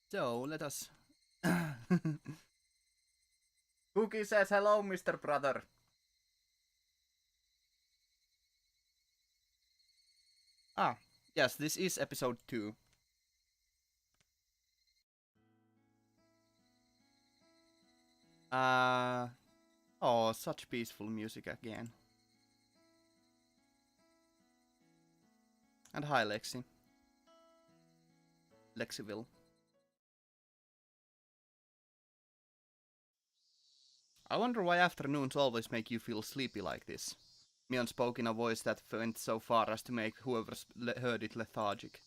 So let us. Cookie says hello, Mr. Brother. Ah, yes, this is episode 2. Uh, oh, such peaceful music again. And hi, Lexi. Lexiville. I wonder why afternoons always make you feel sleepy like this. Mion spoke in a voice that went so far as to make whoever heard it lethargic.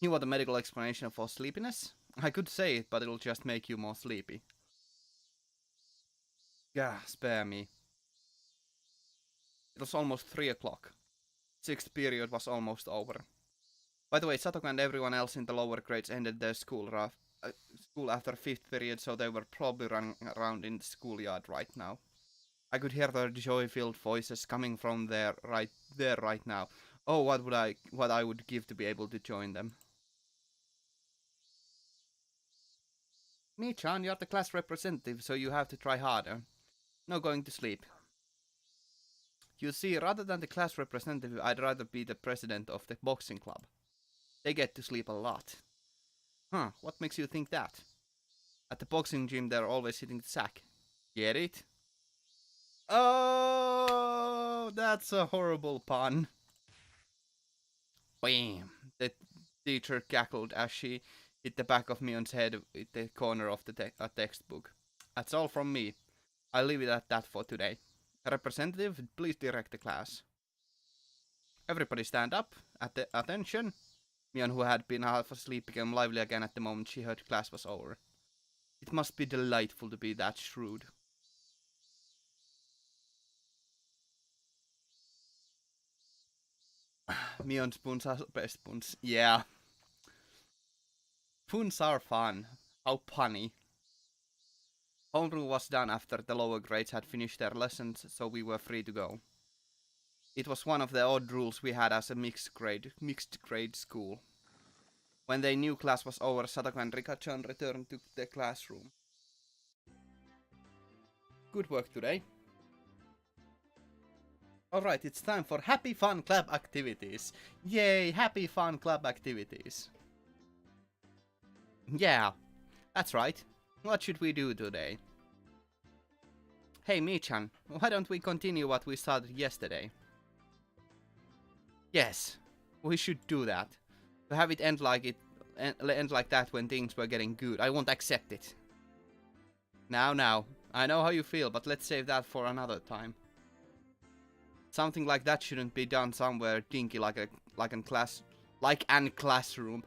You want a medical explanation for sleepiness? I could say it, but it'll just make you more sleepy. Gah, spare me. It was almost 3 o'clock. Sixth period was almost over. By the way, Satoko and everyone else in the lower grades ended their school after 5th period, so they were probably running around in the schoolyard right now. I could hear their joy-filled voices coming from right now. Oh, what I would give to be able to join them. Me-chan, you're the class representative, so you have to try harder. No going to sleep. You see, rather than the class representative, I'd rather be the president of the boxing club. They get to sleep a lot. Huh, what makes you think that? At the boxing gym, they're always hitting the sack. Get it? Oh, that's a horrible pun. Bam! The teacher cackled as she hit the back of Mion's head with the corner of the textbook. That's all from me. I'll leave it at that for today. Representative, please direct the class. Everybody stand up. Attention. Mion, who had been half asleep, became lively again at the moment she heard class was over. It must be delightful to be that shrewd. Mion's puns are best puns. Yeah. Puns are fun. How punny. Homeroom was done after the lower grades had finished their lessons, so we were free to go. It was one of the odd rules we had as a mixed grade school. When they knew class was over, Satoko and Rika-chan returned to the classroom. Good work today. Alright, it's time for Happy Fun Club activities. Yay, Happy Fun Club activities. Yeah, that's right. What should we do today? Hey, Mi-chan, why don't we continue what we started yesterday? Yes, we should do that. To have it end like that when things were getting good, I won't accept it. Now, I know how you feel, but let's save that for another time. Something like that shouldn't be done somewhere dinky like an classroom.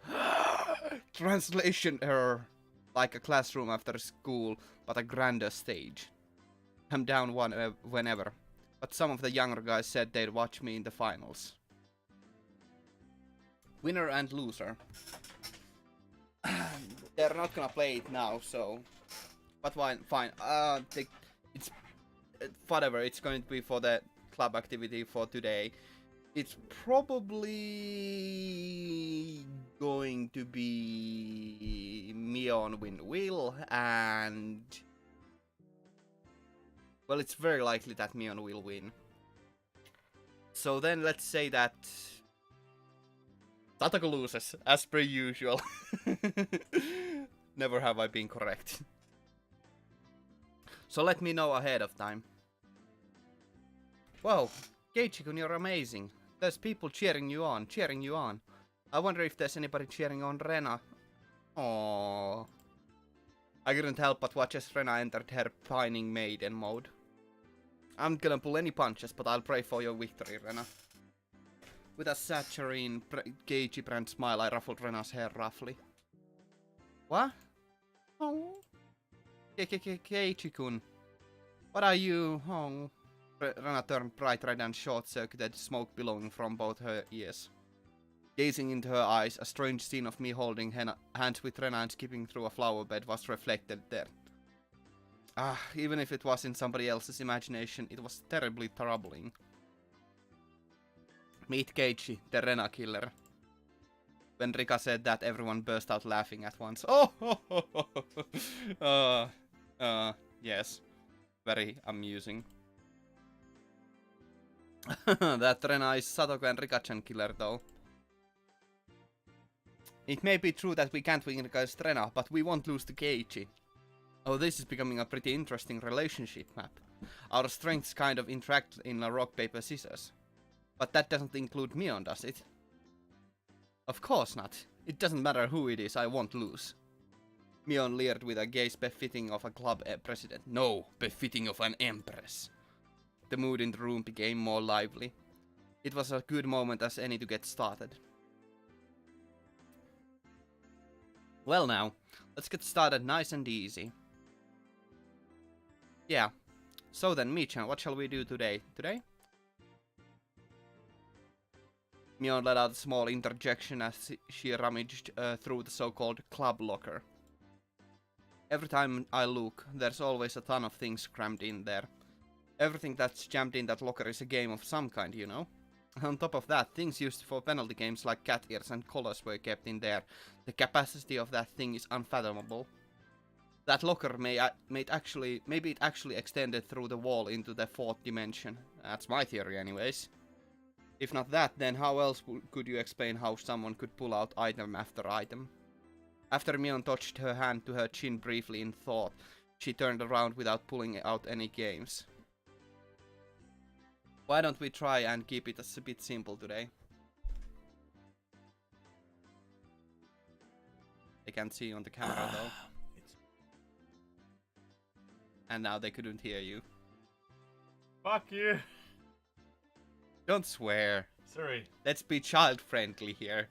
Translation error. Like a classroom after school, but a grander stage. I'm down whenever, but some of the younger guys said they'd watch me in the finals. Winner and loser. They're not gonna play it now, so. But fine. It's whatever. It's going to be for the club activity for today. It's probably going to be Mion win Will, and well, it's very likely that Mion will win. So then let's say that Satoko loses, as per usual. Never have I been correct. So let me know ahead of time. Whoa, Keiichi-kun, you're amazing. There's people cheering you on. I wonder if there's anybody cheering on Rena. Aww. I couldn't help but watch as Rena entered her pining maiden mode. I'm gonna pull any punches, but I'll pray for your victory, Rena. With a saccharine, Keiichi brand smile, I ruffled Rena's hair roughly. What? Oh. Keiichi-kun. What are you? Oh. Rena turned bright red and short-circuited smoke billowing from both her ears. Gazing into her eyes, a strange scene of me holding hands with Rena and skipping through a flower bed was reflected there. Even if it was in somebody else's imagination, it was terribly troubling. Meet Keiichi, the Rena killer. When Rika said that, everyone burst out laughing at once. Oh! Yes. Very amusing. That Rena is Satoko and Rika-chan killer though. It may be true that we can't win against Rena, but we won't lose to Keiichi. Oh, this is becoming a pretty interesting relationship map. Our strengths kind of interact in a rock, paper, scissors. But that doesn't include Mion, does it? Of course not. It doesn't matter who it is, I won't lose. Mion leered with a gaze befitting of a club president. No, befitting of an empress. The mood in the room became more lively. It was a good moment as any to get started. Well now, let's get started nice and easy. Yeah. So then, Michan, what shall we do today? Mion let out a small interjection as she rummaged through the so-called club locker. Every time I look, there's always a ton of things crammed in there. Everything that's jammed in that locker is a game of some kind, you know? On top of that, things used for penalty games like cat ears and collars were kept in there. The capacity of that thing is unfathomable. That locker maybe it actually extended through the wall into the fourth dimension. That's my theory anyways. If not that, then how else could you explain how someone could pull out item after item? After Mion touched her hand to her chin briefly in thought, she turned around without pulling out any games. Why don't we try and keep it a bit simple today? They can't see you on the camera though. And now they couldn't hear you. Fuck you! Don't swear. Sorry. Let's be child-friendly here.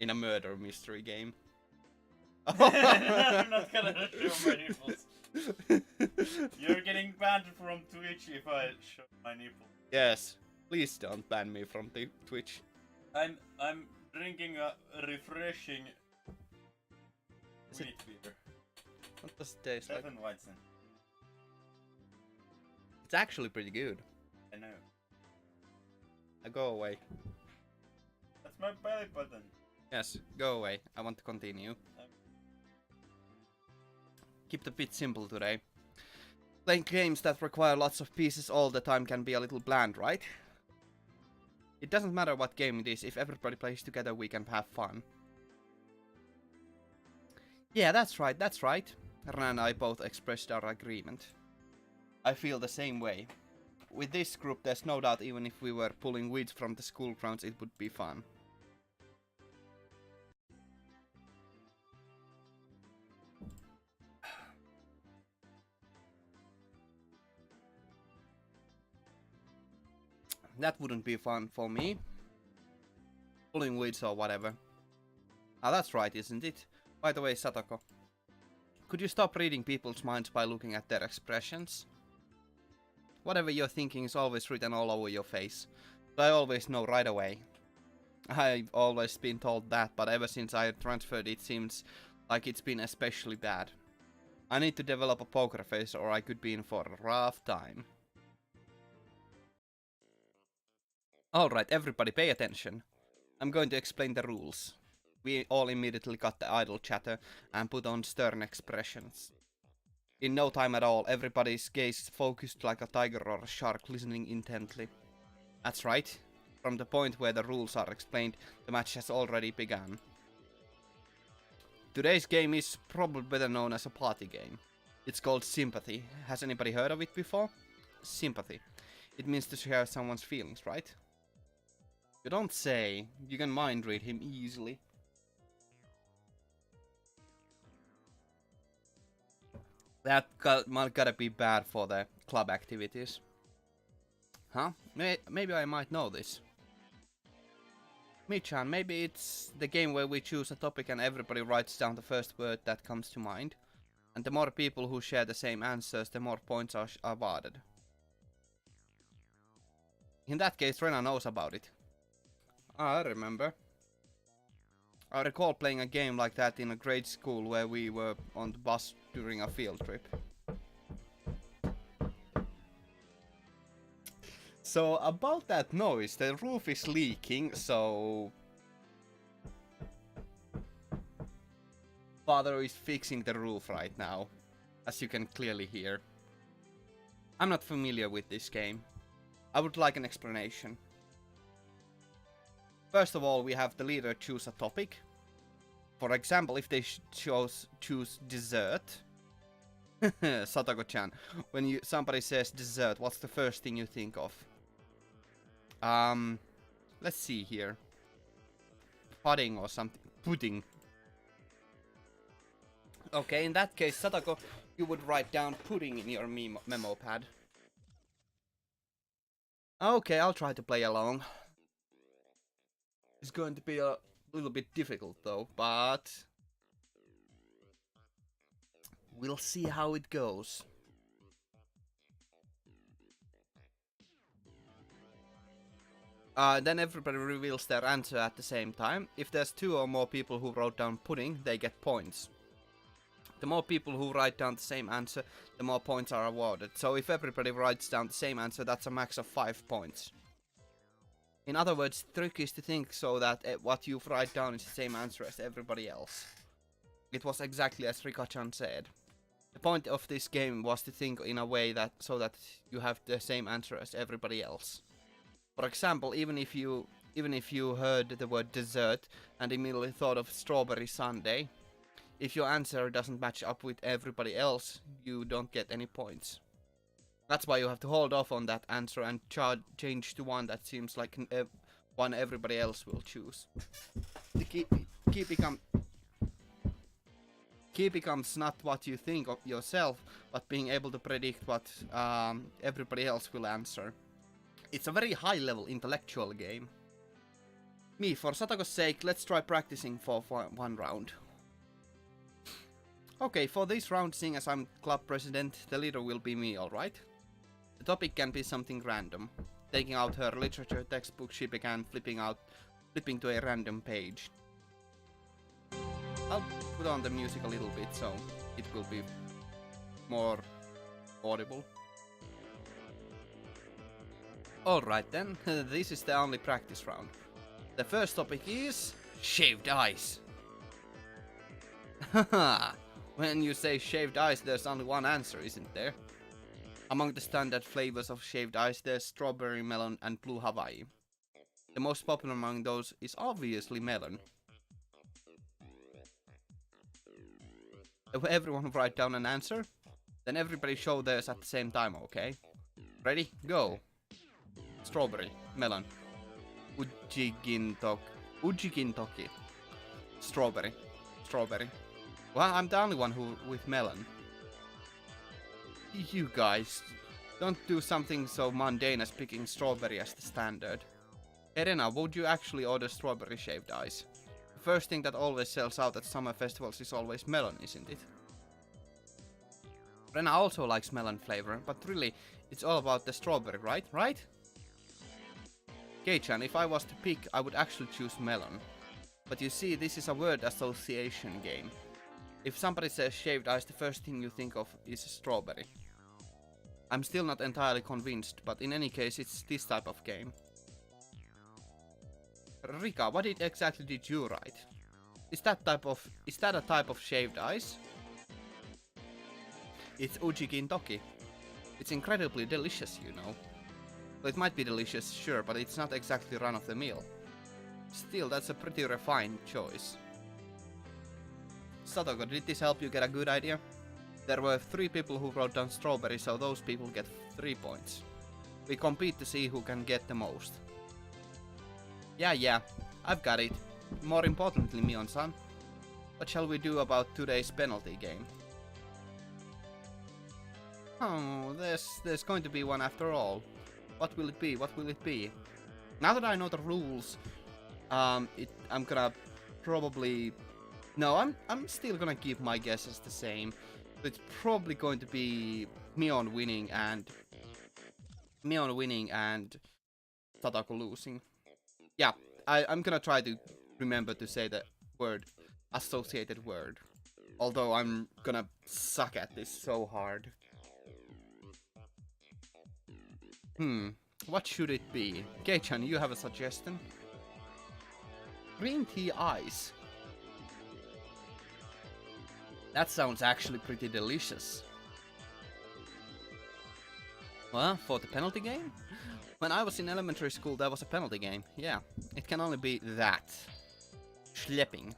In a murder mystery game. I'm not gonna show my nipples. You're getting banned from Twitch if I show my nipples. Yes. Please don't ban me from the Twitch. I'm drinking a refreshing wheat beer. What does it taste like? Weizen. It's actually pretty good. I know. Go away. That's my belly button. Yes, go away. I want to continue. Keep the bit simple today. Playing games that require lots of pieces all the time can be a little bland, right? It doesn't matter what game it is, if everybody plays together we can have fun. Yeah, that's right. Ren and I both expressed our agreement. I feel the same way. With this group, there's no doubt even if we were pulling weeds from the school grounds, it would be fun. That wouldn't be fun for me. Pulling weeds or whatever. Ah, that's right, isn't it? By the way, Satoko, could you stop reading people's minds by looking at their expressions? Whatever you're thinking is always written all over your face. So I always know right away. I've always been told that, but ever since I transferred it seems like it's been especially bad. I need to develop a poker face or I could be in for a rough time. Alright, everybody pay attention. I'm going to explain the rules. We all immediately cut the idle chatter and put on stern expressions. In no time at all, everybody's gaze focused like a tiger or a shark listening intently. That's right. From the point where the rules are explained, the match has already begun. Today's game is probably better known as a party game. It's called Sympathy. Has anybody heard of it before? Sympathy. It means to share someone's feelings, right? You don't say. You can mind read him easily. That gotta be bad for the club activities. Huh? Maybe I might know this. Michan, maybe it's the game where we choose a topic and everybody writes down the first word that comes to mind. And the more people who share the same answers, the more points are awarded. In that case, Rena knows about it. I remember. I recall playing a game like that in a grade school where we were on the bus during a field trip. So, about that noise, the roof is leaking, so... father is fixing the roof right now, as you can clearly hear. I'm not familiar with this game. I would like an explanation. First of all, we have the leader choose a topic. For example, if they choose dessert. Satako-chan, when somebody says dessert, what's the first thing you think of? Let's see here. Pudding or something. Pudding. Okay, in that case, Satako, you would write down pudding in your memo pad. Okay, I'll try to play along. It's going to be a little bit difficult though, but we'll see how it goes. Then everybody reveals their answer at the same time. If there's 2 or more people who wrote down pudding, they get points. The more people who write down the same answer, the more points are awarded. So if everybody writes down the same answer, that's a max of 5 points. In other words, the trick is to think so that what you write down is the same answer as everybody else. It was exactly as Rika-chan said. The point of this game was to think in a way that so that you have the same answer as everybody else. For example, even if you heard the word dessert and immediately thought of strawberry sundae, if your answer doesn't match up with everybody else, you don't get any points. That's why you have to hold off on that answer and change to one that seems like one everybody else will choose. The key becomes not what you think of yourself, but being able to predict what everybody else will answer. It's a very high-level intellectual game. For Satako's sake, let's try practicing for one round. Okay, for this round, seeing as I'm club president, the leader will be me, alright? The topic can be something random. Taking out her literature textbook, she began flipping to a random page. I'll put on the music a little bit so it will be more audible. Alright then, this is the only practice round. The first topic is shaved ice. Haha, when you say shaved ice, there's only one answer, isn't there? Among the standard flavors of shaved ice, there's strawberry, melon, and blue Hawaii. The most popular among those is obviously melon. If everyone write down an answer, then everybody show theirs at the same time, okay? Ready? Go! Strawberry, melon. Ujigintoki. Strawberry. Well, I'm the only one with melon. You guys, don't do something so mundane as picking strawberry as the standard. Elena, would you actually order strawberry shaved ice? The first thing that always sells out at summer festivals is always melon, isn't it? Rena also likes melon flavor, but really, it's all about the strawberry, right? Kei-chan, if I was to pick, I would actually choose melon. But you see, this is a word association game. If somebody says shaved ice, the first thing you think of is strawberry. I'm still not entirely convinced, but in any case, it's this type of game. Rika, what exactly did you write? Is that a type of shaved ice? It's ujigintoki. It's incredibly delicious, you know. Well, it might be delicious, sure, but it's not exactly run-of-the-mill. Still, that's a pretty refined choice. Satoko, did this help you get a good idea? There were 3 people who wrote down strawberry, so those people get 3 points. We compete to see who can get the most. Yeah, I've got it. More importantly, Mion-san, what shall we do about today's penalty game? Oh, there's going to be one after all. What will it be? Now that I know the rules, I'm gonna probably... No, I'm still gonna keep my guesses the same. It's probably going to be Mion winning and Satako losing. Yeah, I'm gonna try to remember to say the associated word. Although I'm gonna suck at this so hard. What should it be? Kei-chan, you have a suggestion? Green tea ice. That sounds actually pretty delicious. Well, for the penalty game? When I was in elementary school, there was a penalty game. Yeah, it can only be that. Schlepping.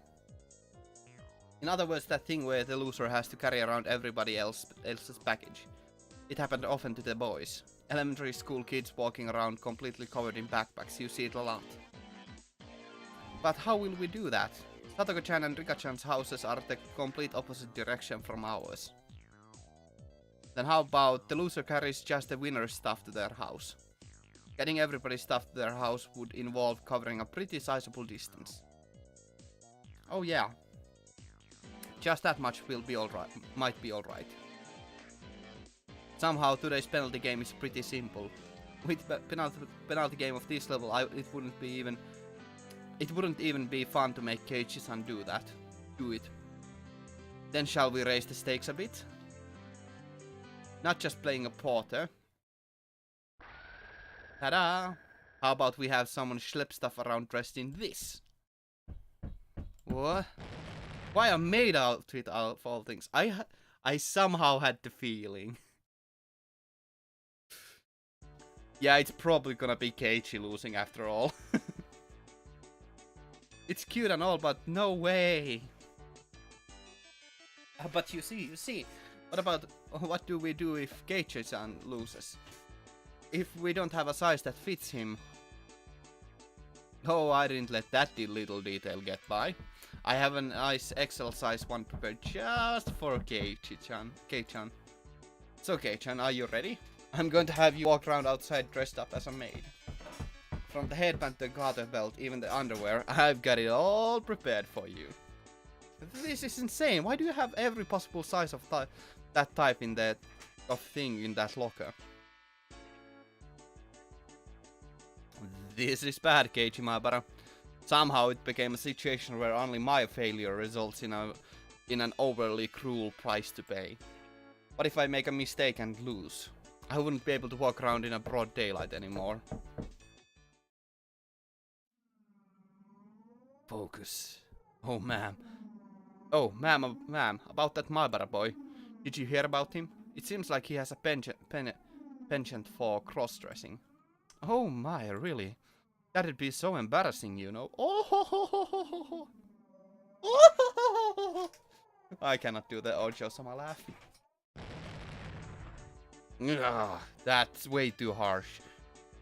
In other words, that thing where the loser has to carry around everybody else's package. It happened often to the boys. Elementary school kids walking around completely covered in backpacks, you see it a lot. But how will we do that? Satoko-chan and Rika-chan's houses are the complete opposite direction from ours. Then how about the loser carries just the winner's stuff to their house? Getting everybody's stuff to their house would involve covering a pretty sizable distance. Oh yeah. Just that much will be alright. Might be alright. Somehow today's penalty game is pretty simple. With penalty game of this level, it wouldn't even be fun to make Keiichi-san do that. Do it. Then shall we raise the stakes a bit? Not just playing a porter. Ta-da! How about we have someone schlep stuff around dressed in this? What? Why a maid outfit of all things? I somehow had the feeling. Yeah, it's probably gonna be Keiichi losing after all. It's cute and all, but no way. But you see. What do we do if Keiichi-san loses? If we don't have a size that fits him. Oh, I didn't let that little detail get by. I have a nice XL size one prepared just for Keiichi-chan. Kei-chan. So Kei-chan, are you ready? I'm going to have you walk around outside dressed up as a maid. From the headband to the garter belt, even the underwear, I've got it all prepared for you. This is insane. Why do you have every possible size of that type in that thing in that locker? This is bad, Keiichi Maebara. Somehow it became a situation where only my failure results in an overly cruel price to pay. What if I make a mistake and lose? I wouldn't be able to walk around in a broad daylight anymore. Focus. Oh, ma'am. Oh, ma'am, about that Maebara boy. Did you hear about him? It seems like he has a penchant for cross-dressing. Oh my, really? That'd be so embarrassing, you know. Oh, ho, ho, ho, ho, ho, ho. Oh, ho, ho, ho, ho. I cannot do the Ojo-sama laugh. Ugh, that's way too harsh.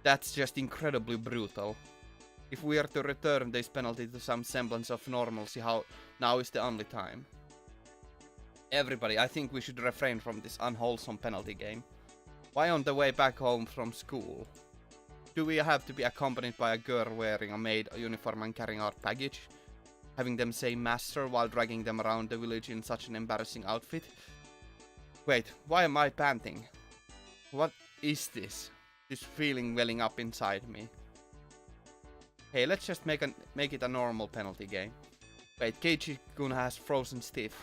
That's just incredibly brutal. If we are to return this penalty to some semblance of normalcy, now is the only time. Everybody, I think we should refrain from this unwholesome penalty game. Why on the way back home from school? Do we have to be accompanied by a girl wearing a maid uniform and carrying our baggage? Having them say master while dragging them around the village in such an embarrassing outfit? Wait, why am I panting? What is this? This feeling welling up inside me. Hey, let's just make it a normal penalty game. Wait, Keiichi-kun has frozen stiff.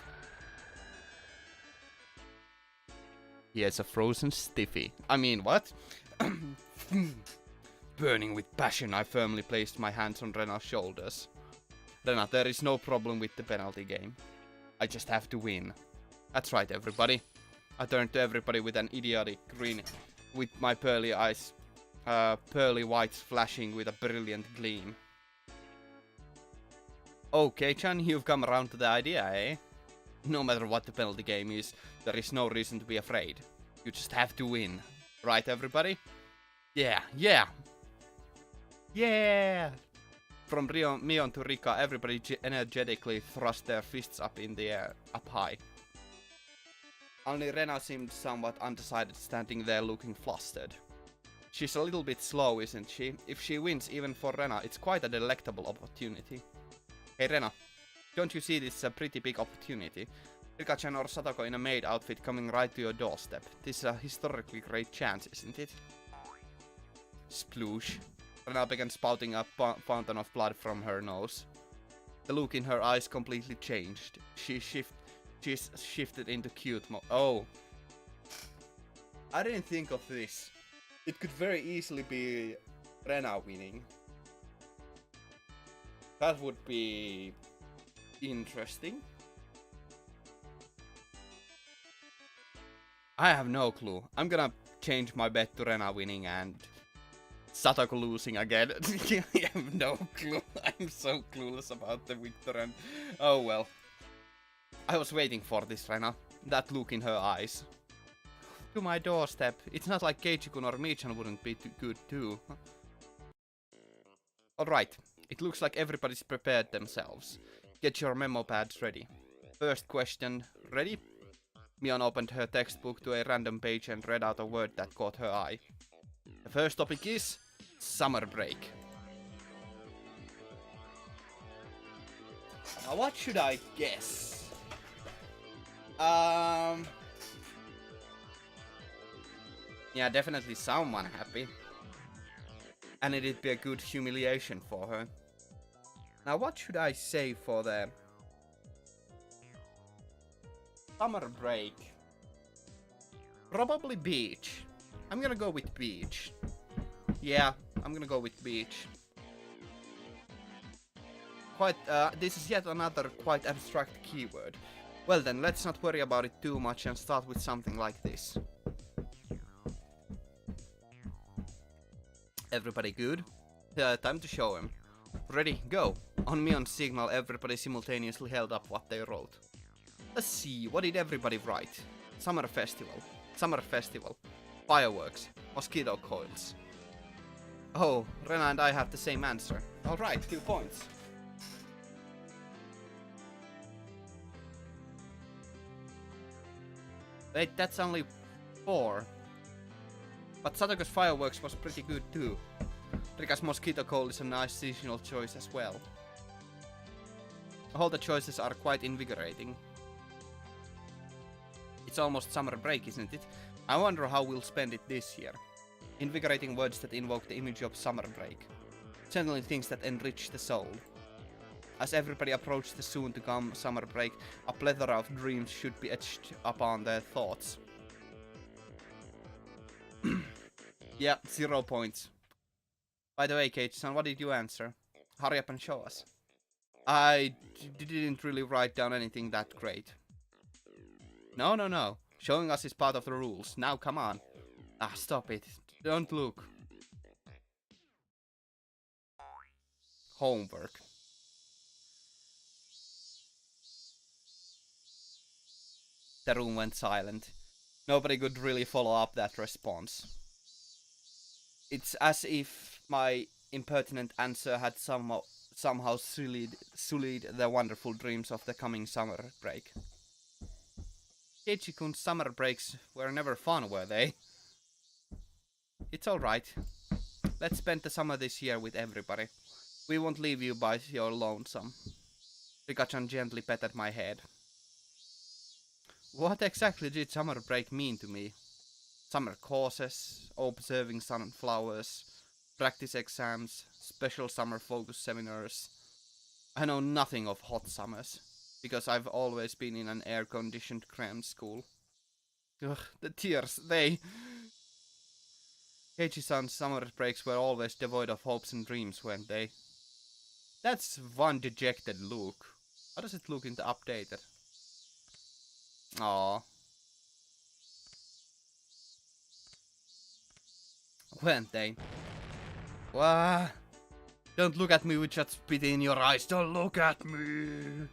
He has a frozen stiffy. I mean, what? Burning with passion, I firmly placed my hands on Rena's shoulders. Rena, there is no problem with the penalty game. I just have to win. That's right, everybody. I turned to everybody with an idiotic grin, with my pearly eyes, pearly whites flashing with a brilliant gleam. Okay, Chan, you've come around to the idea, eh? No matter what the penalty game is, there is no reason to be afraid. You just have to win. Right, everybody? Yeah, yeah! Yeah! From Mion to Rika, everybody energetically thrust their fists up in the air, up high. Only Rena seemed somewhat undecided, standing there looking flustered. She's a little bit slow, isn't she? If she wins even for Rena, it's quite a delectable opportunity. Hey Rena, don't you see this is a pretty big opportunity? Rika-chan or Satoko in a maid outfit coming right to your doorstep. This is a historically great chance, isn't it? Sploosh. Rena began spouting a fountain of blood from her nose. The look in her eyes completely changed. She's shifted into cute mode. Oh. I didn't think of this. It could very easily be Rena winning. That would be interesting. I have no clue. I'm gonna change my bet to Rena winning and Satoko losing again. I have no clue. I'm so clueless about the victor and... Oh well. I was waiting for this, Rena. That look in her eyes. To my doorstep. It's not like Keiichi-kun or Michan wouldn't be too good too. Alright. It looks like everybody's prepared themselves. Get your memo pads ready. First question. Ready? Mion opened her textbook to a random page and read out a word that caught her eye. The first topic is... summer break. Now what should I guess? Yeah, definitely someone happy. And it'd be a good humiliation for her. Now what should I say for the summer break? Probably beach. I'm gonna go with beach. Yeah, I'm gonna go with beach. This is yet another quite abstract keyword. Well then, let's not worry about it too much and start with something like this. Everybody good? Time to show him. Ready, go! On Mion's signal, everybody simultaneously held up what they wrote. Let's see, what did everybody write? Summer festival. Summer festival. Fireworks. Mosquito coils. Oh, Rena and I have the same answer. Alright, 2 points. Wait, that's only 4. But Satoko's fireworks was pretty good too. Rika's mosquito coil is a nice seasonal choice as well. All the choices are quite invigorating. It's almost summer break, isn't it? I wonder how we'll spend it this year. Invigorating words that invoke the image of summer break. Certainly things that enrich the soul. As everybody approaches the soon-to-come summer break, a plethora of dreams should be etched upon their thoughts. Yeah, 0 points. By the way, Keiichi-san, what did you answer? Hurry up and show us. I didn't really write down anything that great. No. Showing us is part of the rules. Now, come on. Ah, stop it. Don't look. Homework. The room went silent. Nobody could really follow up that response. It's as if my impertinent answer had somehow sullied the wonderful dreams of the coming summer break. Keiichi-kun's summer breaks were never fun, were they? It's alright. Let's spend the summer this year with everybody. We won't leave you by your lonesome. Rika-chan gently patted my head. What exactly did summer break mean to me? Summer courses, observing sunflowers, practice exams, special summer focus seminars. I know nothing of hot summers, because I've always been in an air-conditioned crammed school. Ugh, the tears, they... Keiichi-san's summer breaks were always devoid of hopes and dreams, weren't they? That's one dejected look. How does it look in the updated? Aww. Weren't they? Wah! Don't look at me with that spit in your eyes, don't look at me!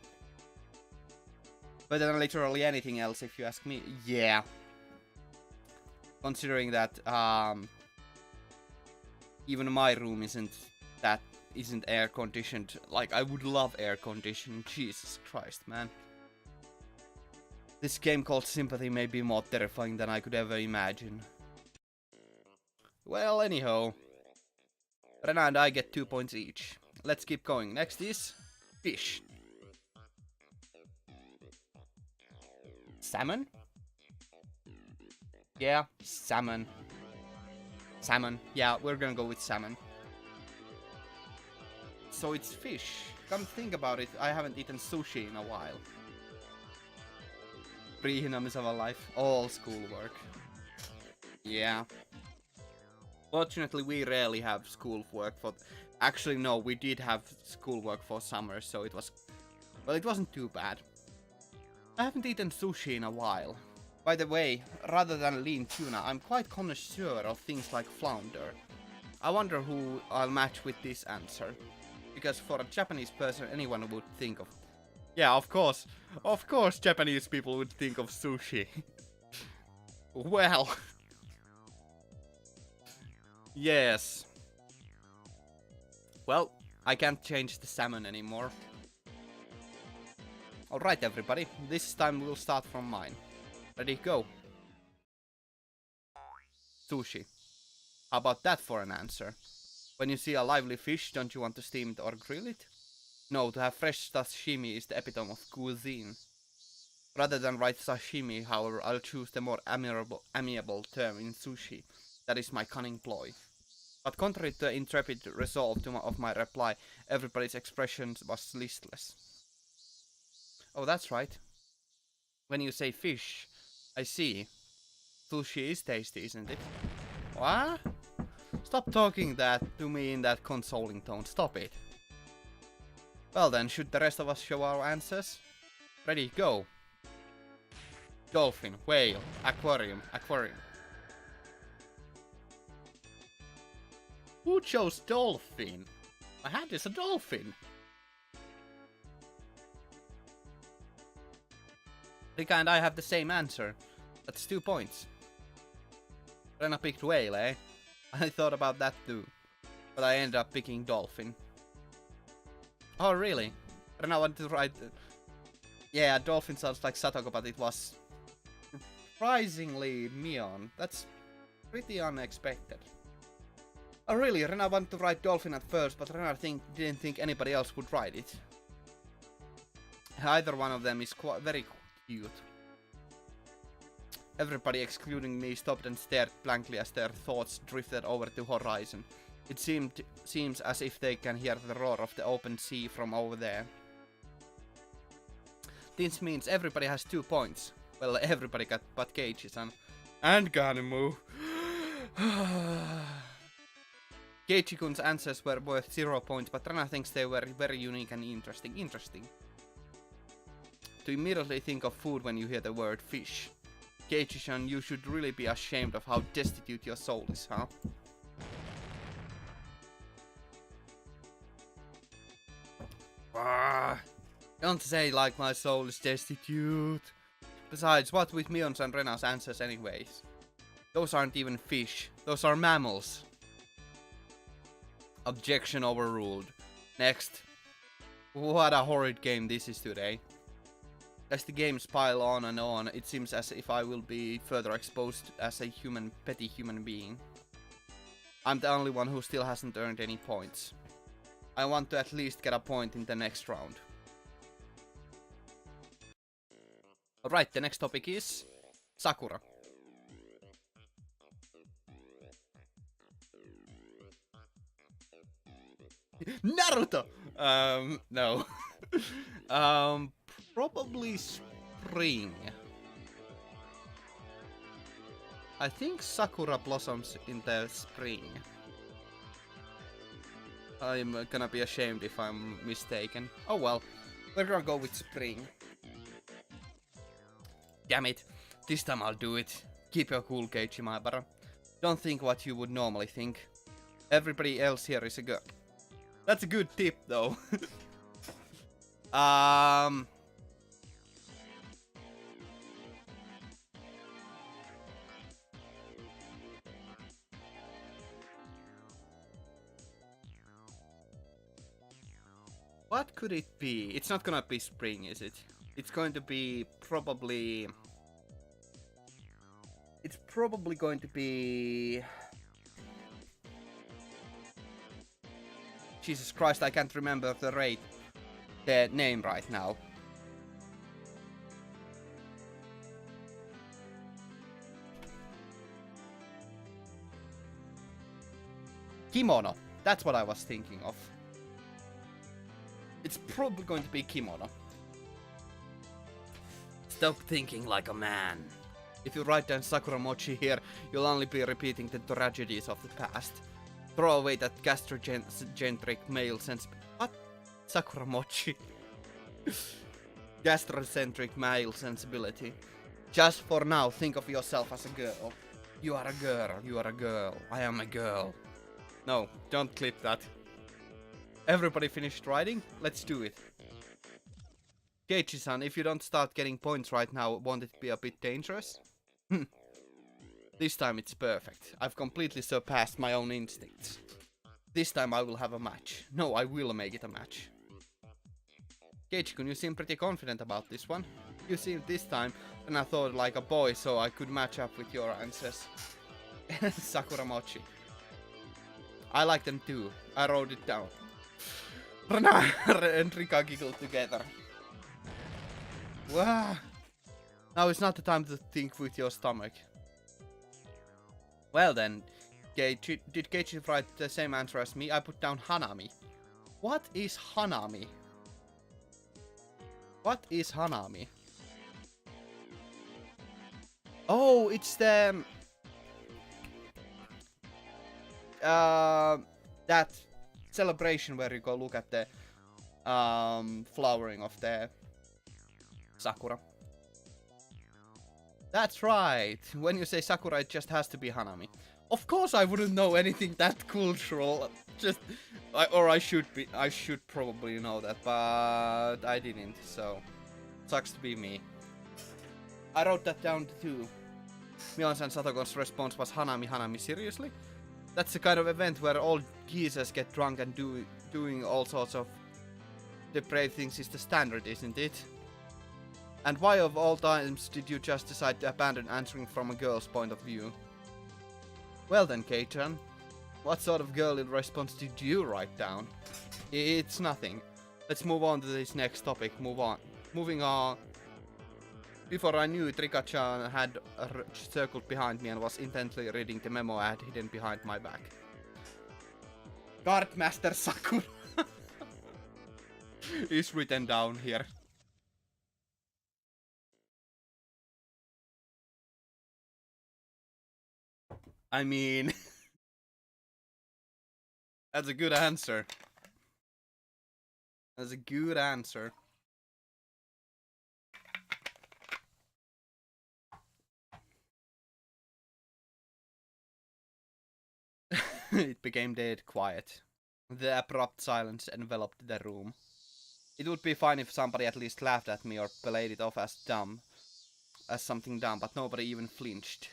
Better than literally anything else if you ask me. Yeah. Considering that, even my room isn't air conditioned. Like, I would love air conditioning. Jesus Christ, man. This game called Sympathy may be more terrifying than I could ever imagine. Well, anyhow. Rena and I get 2 points each. Let's keep going. Next is... fish. Salmon? Yeah, salmon. Salmon. Yeah, we're gonna go with salmon. So it's fish. Come to think about it, I haven't eaten sushi in a while. Pre-Hinamizawa life, all schoolwork. Yeah. Fortunately, we rarely have schoolwork for... Actually, no, we did have schoolwork for summer, so it was... Well, it wasn't too bad. I haven't eaten sushi in a while. By the way, rather than lean tuna, I'm quite connoisseur of things like flounder. I wonder who I'll match with this answer. Because for a Japanese person, anyone would think of... Yeah, of course Japanese people would think of sushi. Well... Yes. Well, I can't change the salmon anymore. Alright everybody, this time we'll start from mine. Ready, go. Sushi. How about that for an answer? When you see a lively fish, don't you want to steam it or grill it? No, to have fresh sashimi is the epitome of cuisine. Rather than write sashimi, however, I'll choose the more amiable term in sushi. That is my cunning ploy. But contrary to the intrepid resolve of my reply, everybody's expression was listless. Oh, that's right. When you say fish, I see. Sushi is tasty, isn't it? What? Stop talking that to me in that consoling tone. Stop it. Well then, should the rest of us show our answers? Ready, go. Dolphin, whale, aquarium, aquarium. Who chose dolphin? My hand is a dolphin. Rika and I have the same answer. That's 2 points. Rena picked whale, eh? I thought about that too. But I ended up picking dolphin. Oh, really? Rena wanted to write... Yeah, dolphin sounds like Satoko, but it was... surprisingly Mion. That's pretty unexpected. Oh, really? Rena wanted to write dolphin at first, but Rena didn't think anybody else would write it. Either one of them is very cute. Everybody, excluding me, stopped and stared blankly as their thoughts drifted over the horizon. It seems as if they can hear the roar of the open sea from over there. This means everybody has 2 points. Well, everybody got but Keiichi-san. And Ganemu. Keiichi-kun's answers were worth 0 points, but Rana thinks they were very unique and interesting. To immediately think of food when you hear the word fish. Keiichi-san, you should really be ashamed of how destitute your soul is, huh? Don't say like my soul is destitute. Besides, what with Mion's and Rena's answers anyways? Those aren't even fish. Those are mammals. Objection overruled. Next. What a horrid game this is today. As the games pile on and on, it seems as if I will be further exposed as a petty human being. I'm the only one who still hasn't earned any points. I want to at least get a point in the next round. Alright, the next topic is Sakura. Naruto! No. Probably spring. I think Sakura blossoms in the spring. I'm gonna be ashamed if I'm mistaken. Oh well, we're gonna go with spring. Damn it, this time I'll do it. Keep your cool, Keiichi Maebara. Don't think what you would normally think. Everybody else here is a girl. That's a good tip, though. What could it be? It's not gonna be spring, is it? It's going to be probably... It's probably going to be... Jesus Christ, I can't remember the name right now. Kimono. That's what I was thinking of. It's probably going to be kimono. Stop thinking like a man. If you write down Sakura Mochi here, you'll only be repeating the tragedies of the past. Throw away that gastrocentric male sense. What? Sakura Mochi. Gastrocentric male sensibility. Just for now, think of yourself as a girl. You are a girl, you are a girl. I am a girl. No, don't clip that. Everybody finished writing? Let's do it. Keiichi-san, if you don't start getting points right now, won't it be a bit dangerous? This time it's perfect. I've completely surpassed my own instincts. This time I will have a match. No, I will make it a match. Keiichi-kun, you seem pretty confident about this one. You seem this time, and I thought like a boy, so I could match up with your answers. Sakura Mochi. I like them too. I wrote it down. And Rika giggled together. Wow. Now is not the time to think with your stomach. Well then, did Keiichi write the same answer as me? I put down Hanami. What is Hanami? What is Hanami? Oh, it's the... that celebration where you go look at the flowering of the sakura. That's right. When you say sakura, it just has to be Hanami. Of course, I wouldn't know anything that cultural. I should probably know that, but I didn't. So, sucks to be me. I wrote that down too. Milan's and Satokon's response was Hanami, seriously? That's the kind of event where all geezers get drunk and doing all sorts of depraved things is the standard, isn't it? And why of all times did you just decide to abandon answering from a girl's point of view? Well then, Kei-chan, what sort of girly response did you write down? It's nothing. Let's move on to this next topic. Moving on. Before I knew it, Rika-chan had circled behind me and was intently reading the memo I had hidden behind my back. Guardmaster Sakura is written down here. I mean, that's a good answer. That's a good answer. It became dead quiet. The abrupt silence enveloped the room. It would be fine if somebody at least laughed at me or played it off as something dumb, but nobody even flinched.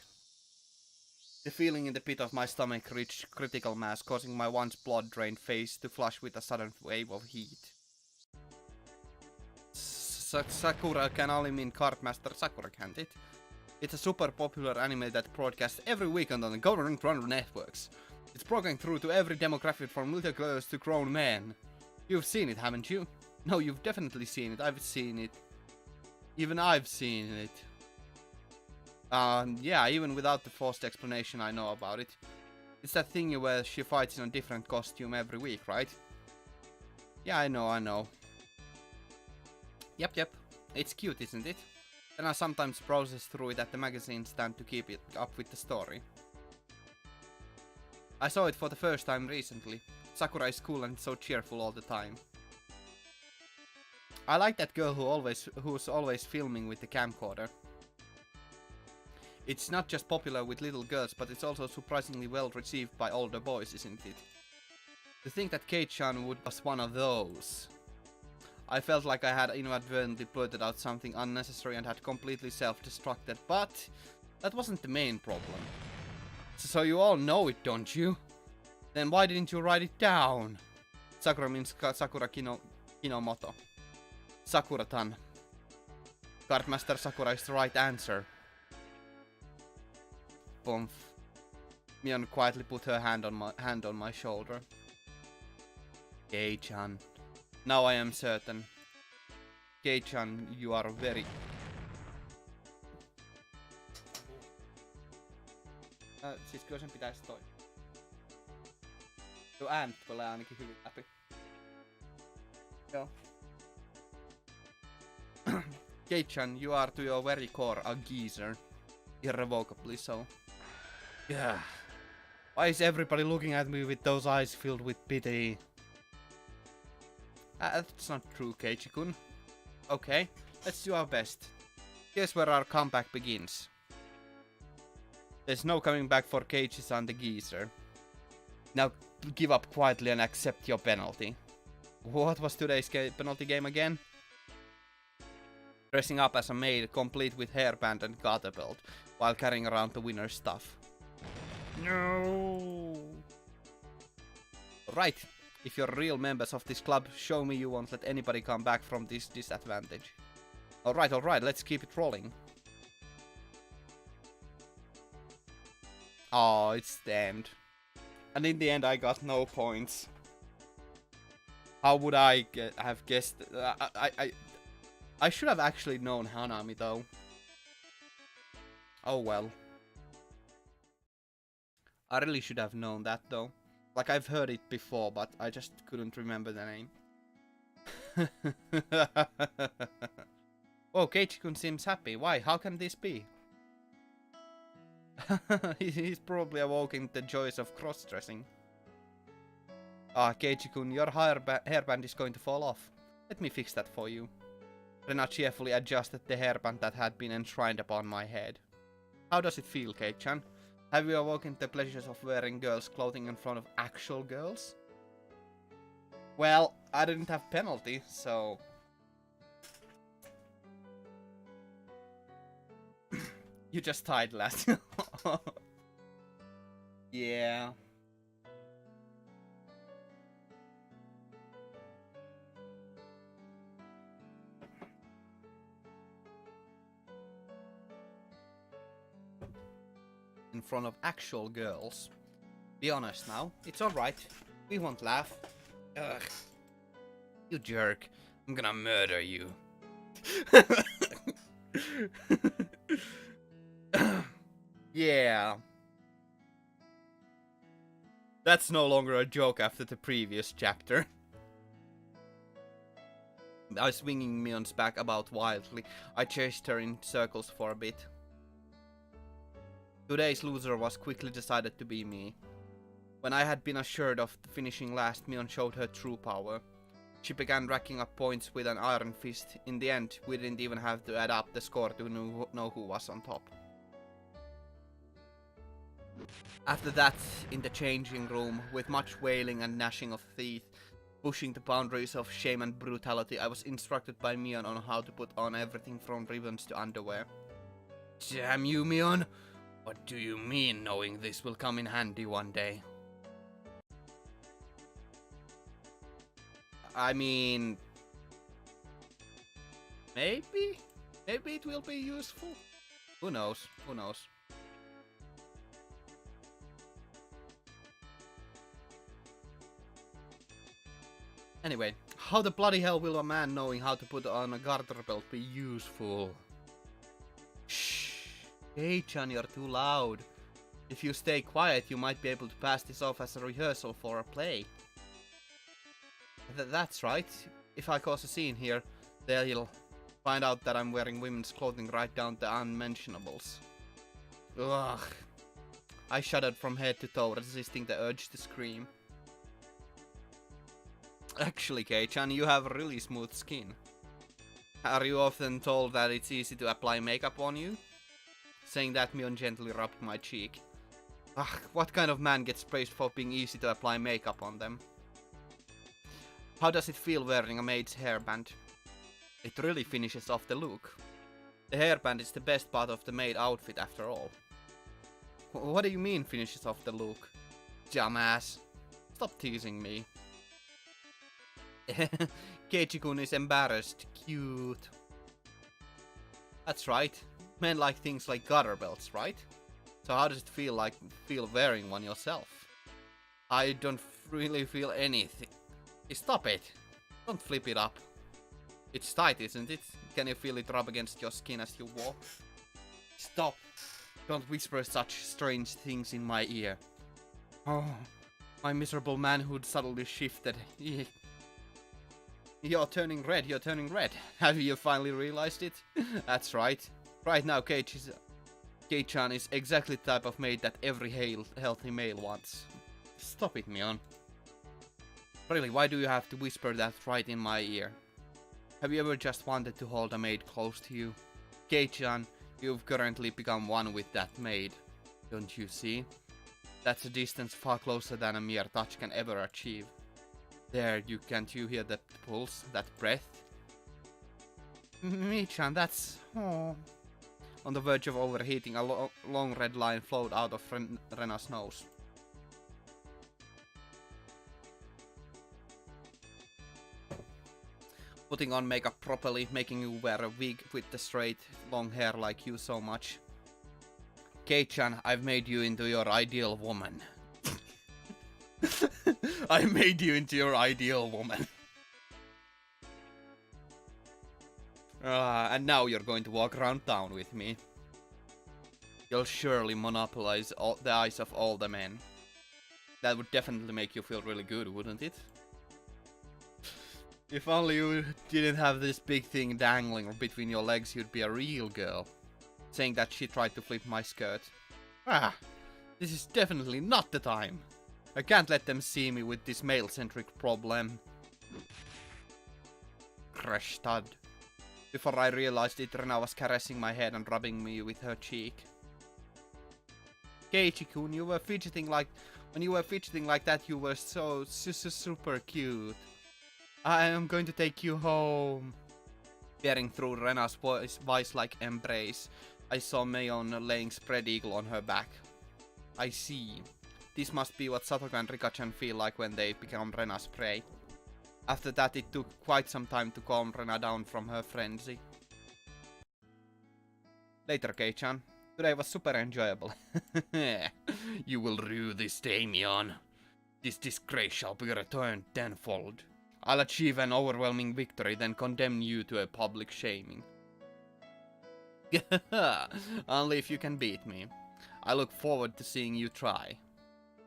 The feeling in the pit of my stomach reached critical mass, causing my once blood-drained face to flush with a sudden wave of heat. Sakura can only mean Cardmaster Sakura, can't it? It's a super popular anime that broadcasts every weekend on the government run networks. It's broken through to every demographic from little girls to grown men. You've seen it, haven't you? No, you've definitely seen it. I've seen it. Even I've seen it. Yeah, even without the forced explanation, I know about it. It's that thing where she fights in a different costume every week, right? Yeah, I know. Yep. It's cute, isn't it? Then I sometimes browse through it at the magazine stand to keep it up with the story. I saw it for the first time recently. Sakura is cool and so cheerful all the time. I like that girl who's always filming with the camcorder. It's not just popular with little girls, but it's also surprisingly well received by older boys, isn't it? To think that Kei-chan was one of those. I felt like I had inadvertently blurted out something unnecessary and had completely self-destructed, but that wasn't the main problem. So you all know it, don't you? Then why didn't you write it down? Sakura means Sakura Kinomoto. Sakura-tan. Guardmaster Sakura is the right answer. Boom. Mion quietly put her hand on my shoulder. Kei-chan. Now I am certain. Kei-chan, you are very... siis kyllä sen pitäisi toimia. Tuo äänet tulee ainakin hyvin läpi. Joo. Kei-chan, you are to your very core a geezer. Irrevocably so. Yeah. Why is everybody looking at me with those eyes filled with pity? That's not true, Keiichi-kun. Okay, let's do our best. Here's where our comeback begins. There's no coming back for Keiichi-san the geezer. Now give up quietly and accept your penalty. What was today's penalty game again? Dressing up as a maid, complete with hairband and garter belt, while carrying around the winner's stuff. No! Right, if you're real members of this club, show me you won't let anybody come back from this disadvantage. Alright, let's keep it rolling. Oh, it's the end. And in the end I got no points. How would I have guessed? I should have actually known Hanami though. Oh well. I really should have known that though. Like I've heard it before, but I just couldn't remember the name. Oh, Keiichi-kun seems happy. Why? How can this be? He's probably awoken the joys of cross-dressing. Ah, Keiichi-kun, your hairband is going to fall off. Let me fix that for you. Rena cheerfully adjusted the hairband that had been enshrined upon my head. How does it feel, Kei-chan? Have you awoken the pleasures of wearing girls' clothing in front of actual girls? Well, I didn't have penalty, so... You just tied last. Yeah. In front of actual girls. Be honest now. It's alright. We won't laugh. Ugh. You jerk. I'm gonna murder you. Yeah. That's no longer a joke after the previous chapter. I swinging Mion's back about wildly. I chased her in circles for a bit. Today's loser was quickly decided to be me. When I had been assured of finishing last, Mion showed her true power. She began racking up points with an iron fist. In the end, we didn't even have to add up the score to know who was on top. After that, in the changing room, with much wailing and gnashing of teeth, pushing the boundaries of shame and brutality, I was instructed by Mion on how to put on everything from ribbons to underwear. Damn you, Mion! What do you mean, knowing this will come in handy one day? I mean... Maybe? Maybe it will be useful? Who knows? Who knows? Anyway, how the bloody hell will a man knowing how to put on a garter belt be useful? Shh! Kei-chan, you're too loud. If you stay quiet, you might be able to pass this off as a rehearsal for a play. That's right. If I cause a scene here, they'll find out that I'm wearing women's clothing right down to unmentionables. Ugh. I shuddered from head to toe, resisting the urge to scream. Actually, Kei-chan, you have really smooth skin. Are you often told that it's easy to apply makeup on you? Saying that, Mion gently rubbed my cheek. Ugh, what kind of man gets praised for being easy to apply makeup on them? How does it feel wearing a maid's hairband? It really finishes off the look. The hairband is the best part of the maid outfit after all. What do you mean finishes off the look? Dumbass. Stop teasing me. Keiichi-kun is embarrassed. Cute. That's right. Men like things like garter belts, right? So how does it feel wearing one yourself? I don't really feel anything. Stop it. Don't flip it up. It's tight, isn't it? Can you feel it rub against your skin as you walk? Stop. Don't whisper such strange things in my ear. Oh, my miserable manhood suddenly shifted. You're turning red, you're turning red. Have you finally realized it? That's right. Right now, Kei-chan is exactly the type of maid that every healthy male wants. Stop it, Mion. Really, why do you have to whisper that right in my ear? Have you ever just wanted to hold a maid close to you? Kei-chan, you've currently become one with that maid. Don't you see? That's a distance far closer than a mere touch can ever achieve. There, can't you hear that pulse, that breath? Mi-chan, that's... Oh. On the verge of overheating, a long red line flowed out of Rena's nose. Putting on makeup properly, making you wear a wig with the straight, long hair like you so much. Kei-chan, I've made you into your ideal woman. I made you into your ideal woman. And now you're going to walk around town with me. You'll surely monopolize the eyes of all the men. That would definitely make you feel really good, wouldn't it? If only you didn't have this big thing dangling between your legs, you'd be a real girl. Saying that she tried to flip my skirt. Ah, this is definitely not the time. I can't let them see me with this male-centric problem. Crash thud. Before I realized it, Rena was caressing my head and rubbing me with her cheek. Keiichi-kun, you were fidgeting like... When you were fidgeting like that, you were so super cute. I am going to take you home. Peering through Rena's vice-like embrace, I saw Mayon laying spread eagle on her back. I see. This must be what Satoka and Rika-chan feel like when they become Rena's prey. After that, it took quite some time to calm Rena down from her frenzy. Later, Kei-chan. Today was super enjoyable. You will rue this day, Mion. This disgrace shall be returned tenfold. I'll achieve an overwhelming victory, then condemn you to a public shaming. Only if you can beat me. I look forward to seeing you try.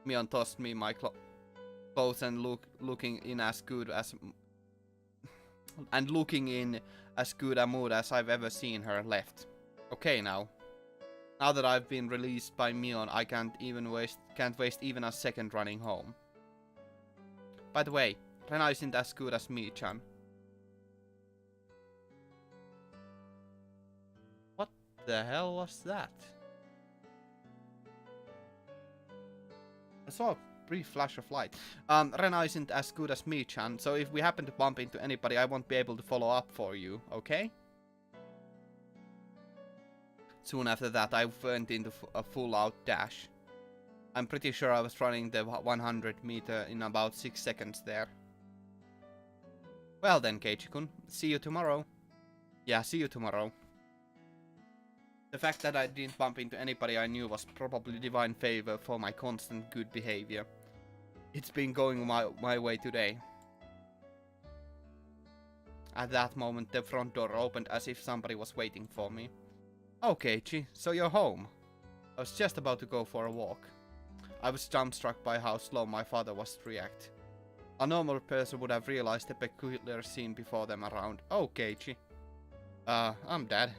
Mion tossed me my clothes and looking in as good a mood as I've ever seen her left. Okay now. Now that I've been released by Mion, I can't waste even a second running home. By the way, Rena isn't as good as Mi-chan. What the hell was that? I saw a brief flash of light. Rena isn't as good as Mi-chan, so if we happen to bump into anybody, I won't be able to follow up for you, okay? Soon after that, I went into a full-out dash. I'm pretty sure I was running the 100 meter in about 6 seconds there. Well then, Keiichi-kun, see you tomorrow. Yeah, see you tomorrow. The fact that I didn't bump into anybody I knew was probably divine favor for my constant good behavior. It's been going my way today. At that moment, the front door opened as if somebody was waiting for me. Oh, Keiichi, so you're home. I was just about to go for a walk. I was dumbstruck by how slow my father was to react. A normal person would have realized the peculiar scene before them around. Oh, Keiichi. I'm Dad.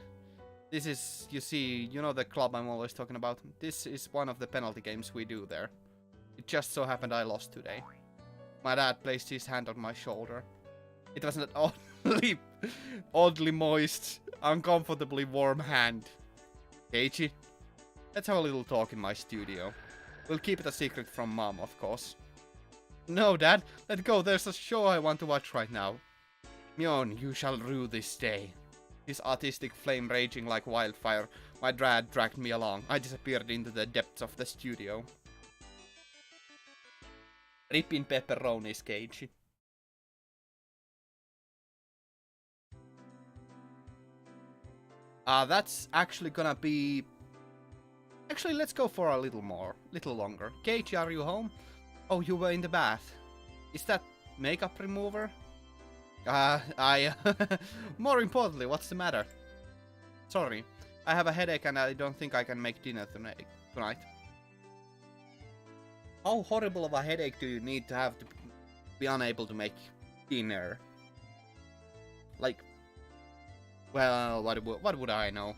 This is, you see, you know the club I'm always talking about? This is one of the penalty games we do there. It just so happened I lost today. My dad placed his hand on my shoulder. It was an oddly moist, uncomfortably warm hand. Keiichi, let's have a little talk in my studio. We'll keep it a secret from Mom, of course. No, Dad, let go, there's a show I want to watch right now. Mion, you shall rue this day. This artistic flame raging like wildfire, my dad dragged me along. I disappeared into the depths of the studio. Rip in pepperonis, Keiichi. That's actually gonna be... Actually, let's go for a little longer. Keiichi, are you home? Oh, you were in the bath. Is that makeup remover? More importantly, what's the matter? Sorry, I have a headache and I don't think I can make dinner tonight. How horrible of a headache do you need to have to be unable to make dinner? Like, well, what would I know?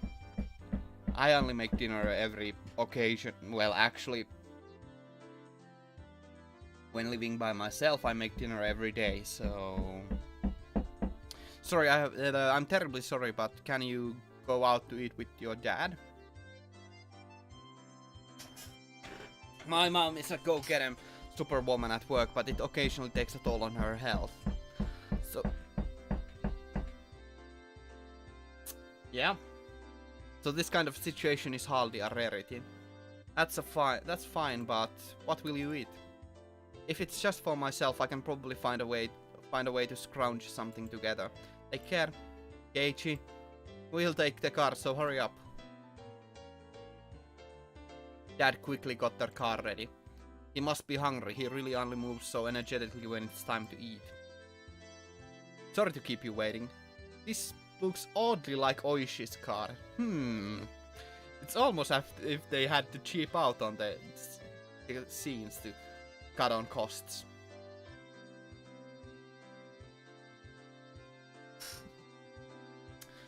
I only make dinner every occasion. Well, actually, when living by myself, I make dinner every day, so... Sorry, I'm terribly sorry, but can you go out to eat with your dad. My mom is a go-getter superwoman at work, but it occasionally takes a toll on her health. So, yeah. So this kind of situation is hardly a rarity. That's fine, but what will you eat? If it's just for myself, I can probably find a way to scrounge something together. Take care, Keiichi. We'll take the car, so hurry up. Dad quickly got their car ready. He must be hungry. He really only moves so energetically when it's time to eat. Sorry to keep you waiting. This looks oddly like Oishi's car. It's almost as if they had to cheap out on the scenes to cut on costs.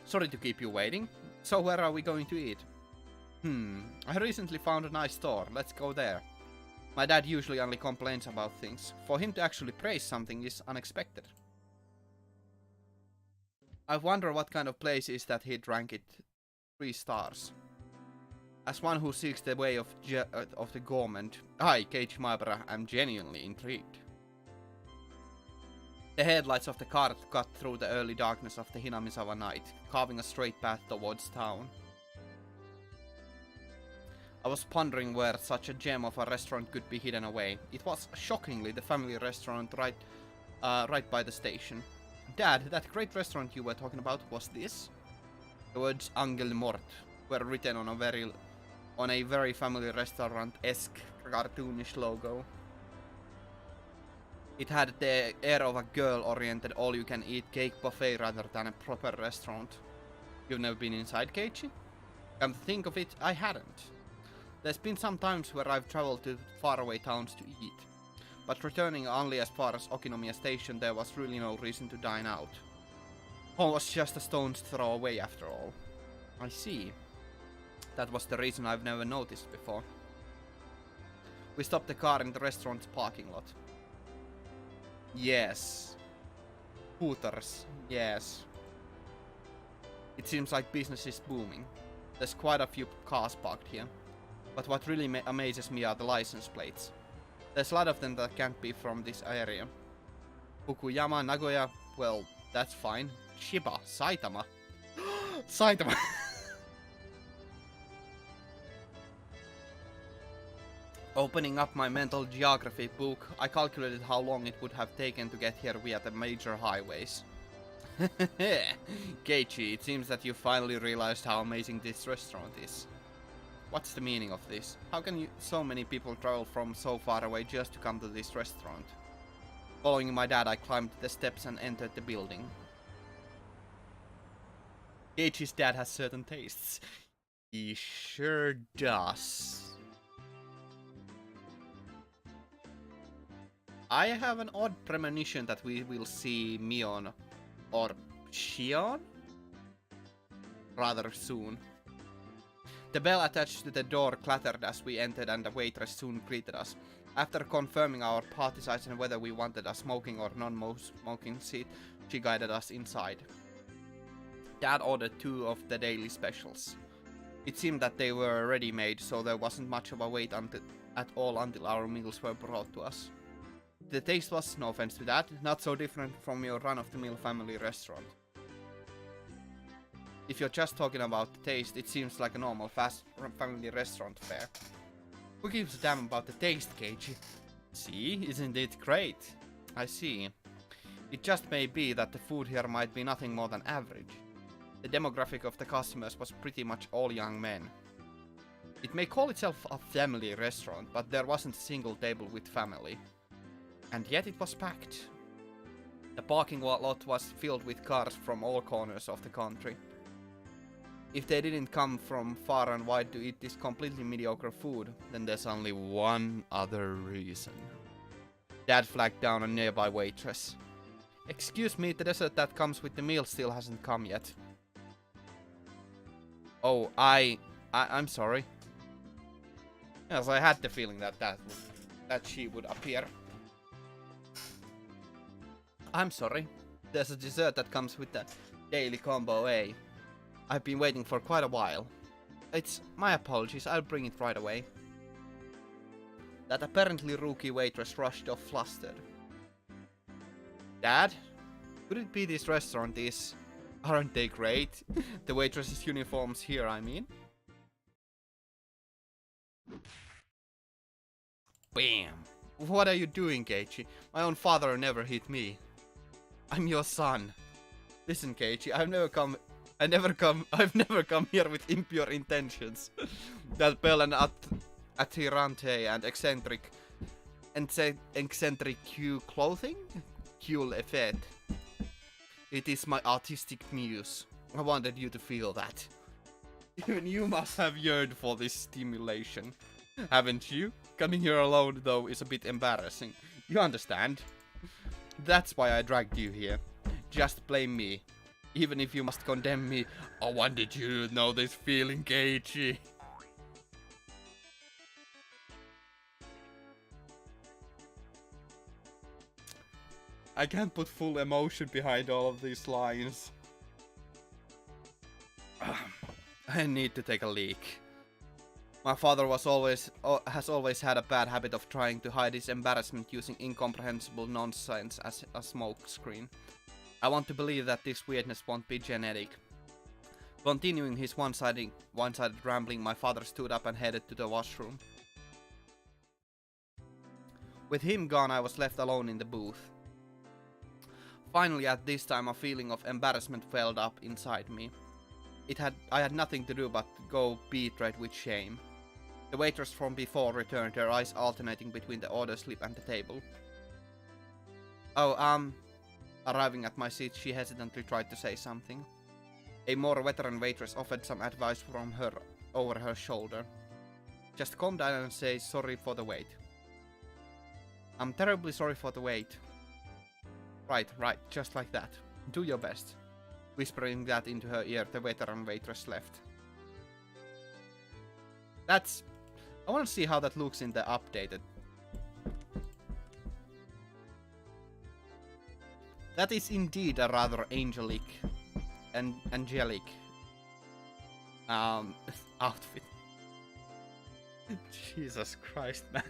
Sorry to keep you waiting. So where are we going to eat? I recently found a nice store. Let's go there. My dad usually only complains about things. For him to actually praise something is unexpected. I wonder what kind of place is that he'd rank it 3 stars. As one who seeks the way of the gourmand, I, Keiichi Maebara, am genuinely intrigued. The headlights of the car cut through the early darkness of the Hinamizawa night, carving a straight path towards town. I was pondering where such a gem of a restaurant could be hidden away. It was, shockingly, the family restaurant right by the station. Dad, that great restaurant you were talking about, was this? The words Angel Mort were written on a very family restaurant-esque cartoonish logo. It had the air of a girl-oriented all-you-can-eat cake buffet rather than a proper restaurant. You've never been inside, Keiichi? Come to think of it, I hadn't. There's been some times where I've traveled to faraway towns to eat, but returning only as far as Okinomiya Station, there was really no reason to dine out. Home was just a stone's throw away after all. I see. That was the reason I've never noticed before. We stopped the car in the restaurant's parking lot. Yes. Hooters. Yes. It seems like business is booming. There's quite a few cars parked here. But what really amazes me are the license plates. There's a lot of them that can't be from this area. Fukuyama, Nagoya, well, that's fine. Shiba, Saitama. Saitama! Opening up my mental geography book, I calculated how long it would have taken to get here via the major highways. Keiichi, it seems that you finally realized how amazing this restaurant is. What's the meaning of this? How can so many people travel from so far away just to come to this restaurant? Following my dad, I climbed the steps and entered the building. Keiichi's dad has certain tastes. He sure does. I have an odd premonition that we will see Mion or Shion rather soon. The bell attached to the door clattered as we entered and the waitress soon greeted us. After confirming our party size and whether we wanted a smoking or non-smoking seat, she guided us inside. Dad ordered 2 of the daily specials. It seemed that they were already made, so there wasn't much of a wait at all until our meals were brought to us. The taste was, no offense to that, not so different from your run-of-the-mill family restaurant. If you're just talking about the taste, it seems like a normal fast family restaurant fare. Who gives a damn about the taste, Keiichi? See, isn't it great? I see. It just may be that the food here might be nothing more than average. The demographic of the customers was pretty much all young men. It may call itself a family restaurant, but there wasn't a single table with family. And yet it was packed. The parking lot was filled with cars from all corners of the country. If they didn't come from far and wide to eat this completely mediocre food, then there's only one other reason. Dad flagged down a nearby waitress. Excuse me, the dessert that comes with the meal still hasn't come yet. Oh, I'm sorry. Yes, I had the feeling that she would appear. I'm sorry. There's a dessert that comes with the daily combo A. I've been waiting for quite a while. It's my apologies, I'll bring it right away. That apparently rookie waitress rushed off flustered. Dad? Could it be this restaurant is... Aren't they great? The waitress's uniforms here, I mean. Bam! What are you doing, Keiichi? My own father never hit me. I'm your son. Listen, Keiichi, I've never come here with impure intentions. That bell and attirante and eccentric Q clothing? Cool effect. It is my artistic muse. I wanted you to feel that. Even you must have yearned for this stimulation. Haven't you? Coming here alone, though, is a bit embarrassing. You understand? That's why I dragged you here. Just blame me. Even if you must condemn me, I wanted you to know this feeling, Keiichi. I can't put full emotion behind all of these lines. I need to take a leak. My father has always had a bad habit of trying to hide his embarrassment using incomprehensible nonsense as a smokescreen. I want to believe that this weirdness won't be genetic. Continuing his one-sided rambling, my father stood up and headed to the washroom. With him gone, I was left alone in the booth. Finally, at this time, a feeling of embarrassment welled up inside me. I had nothing to do but go beat-red with shame. The waitress from before returned, her eyes alternating between the order slip and the table. Arriving at my seat, she hesitantly tried to say something. A more veteran waitress offered some advice from her over her shoulder. Just calm down and say sorry for the wait. I'm terribly sorry for the wait. Right, just like that. Do your best. Whispering that into her ear, the veteran waitress left. I want to see how that looks in the updated. That is indeed a rather angelic and angelic outfit. Jesus Christ, man.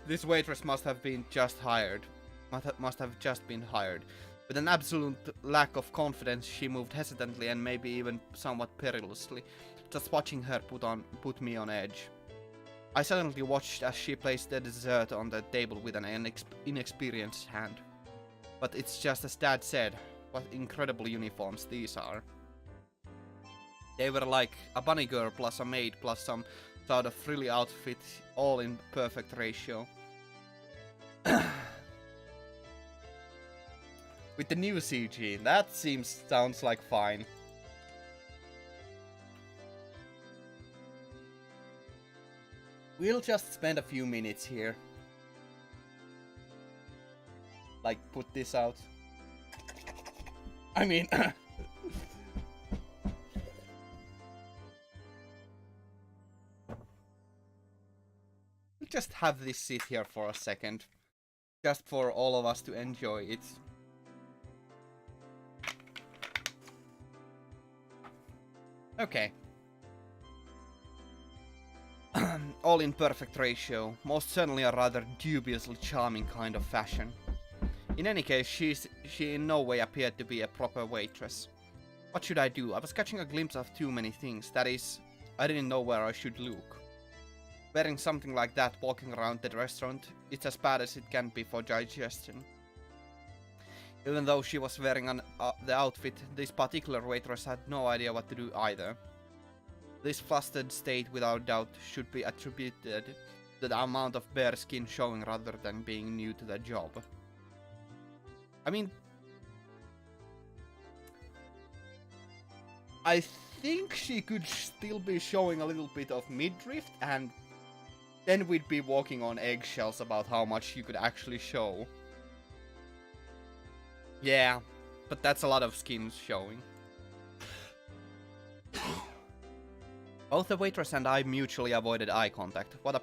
This waitress must have been just hired. Must have just been hired. With an absolute lack of confidence, she moved hesitantly and maybe even somewhat perilously. Just watching her put me on edge. I suddenly watched as she placed the dessert on the table with an inexperienced hand. But it's just as Dad said, what incredible uniforms these are. They were like a bunny girl plus a maid plus some sort of frilly outfit, all in perfect ratio. With the new CG, that sounds like fine. We'll just spend a few minutes here. Like, put this out. I mean... we'll just have this sit here for a second. Just for all of us to enjoy it. Okay. All in perfect ratio, most certainly a rather dubiously charming kind of fashion. In any case, she in no way appeared to be a proper waitress. What should I do? I was catching a glimpse of too many things, that is, I didn't know where I should look. Wearing something like that walking around the restaurant, it's as bad as it can be for digestion. Even though she was wearing the outfit, this particular waitress had no idea what to do either. This flustered state without doubt should be attributed to the amount of bare skin showing rather than being new to the job. I mean, I think she could still be showing a little bit of midriff, and then we'd be walking on eggshells about how much you could actually show. Yeah, but that's a lot of skin showing. Both the waitress and I mutually avoided eye contact. What a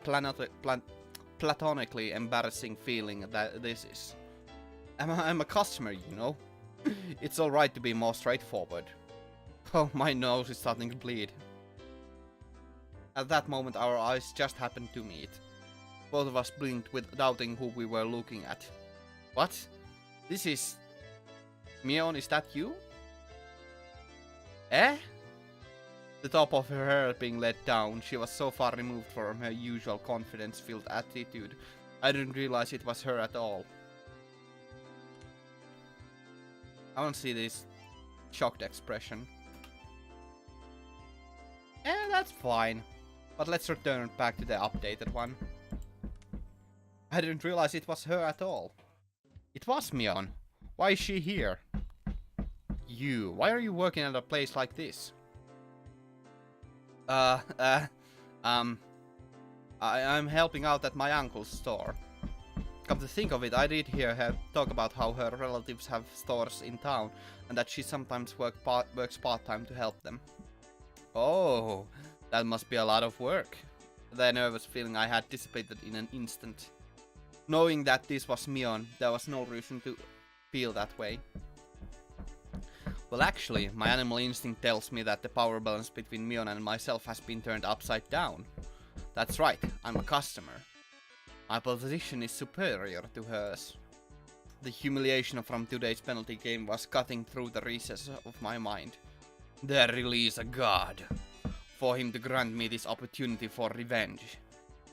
platonically embarrassing feeling that this is. I'm a customer, you know. It's alright to be more straightforward. Oh, my nose is starting to bleed. At that moment, our eyes just happened to meet. Both of us blinked with doubting who we were looking at. What? This is... Mion, is that you? Eh? The top of her hair being let down, she was so far removed from her usual confidence-filled attitude, I didn't realize it was her at all. I want to see this shocked expression. That's fine. But let's return back to the updated one. I didn't realize it was her at all. It was Mion. Why is she here? You, why are you working at a place like this? I'm helping out at my uncle's store. Come to think of it, I did hear her talk about how her relatives have stores in town and that she sometimes works part-time to help them. Oh, that must be a lot of work. The nervous feeling I had dissipated in an instant. Knowing that this was Mion, there was no reason to feel that way. Well, actually, my animal instinct tells me that the power balance between Mion and myself has been turned upside down. That's right, I'm a customer. My position is superior to hers. The humiliation from today's penalty game was cutting through the recesses of my mind. There really is a god. For him to grant me this opportunity for revenge.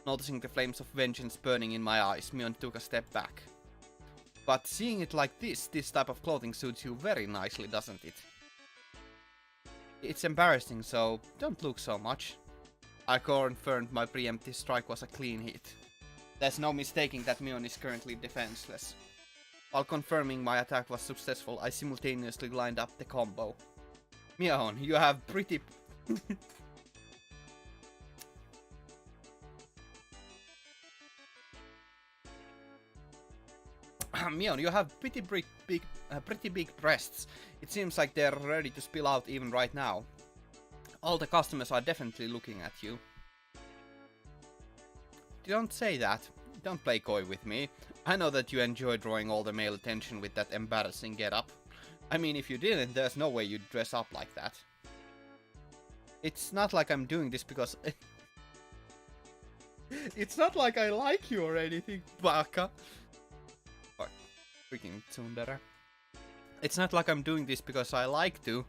Noticing the flames of vengeance burning in my eyes, Mion took a step back. But seeing it like this type of clothing suits you very nicely, doesn't it? It's embarrassing, so don't look so much. I confirmed my preemptive strike was a clean hit. There's no mistaking that Mion is currently defenseless. While confirming my attack was successful, I simultaneously lined up the combo. Mion, you have pretty... Mion, you have pretty big breasts. It seems like they're ready to spill out even right now. All the customers are definitely looking at you. Don't say that. Don't play coy with me. I know that you enjoy drawing all the male attention with that embarrassing getup. I mean, if you didn't, there's no way you'd dress up like that. It's not like I'm doing this because... It's not like I like you or anything, baka. Fuck. Freaking tsundere. It's not like I'm doing this because I like to.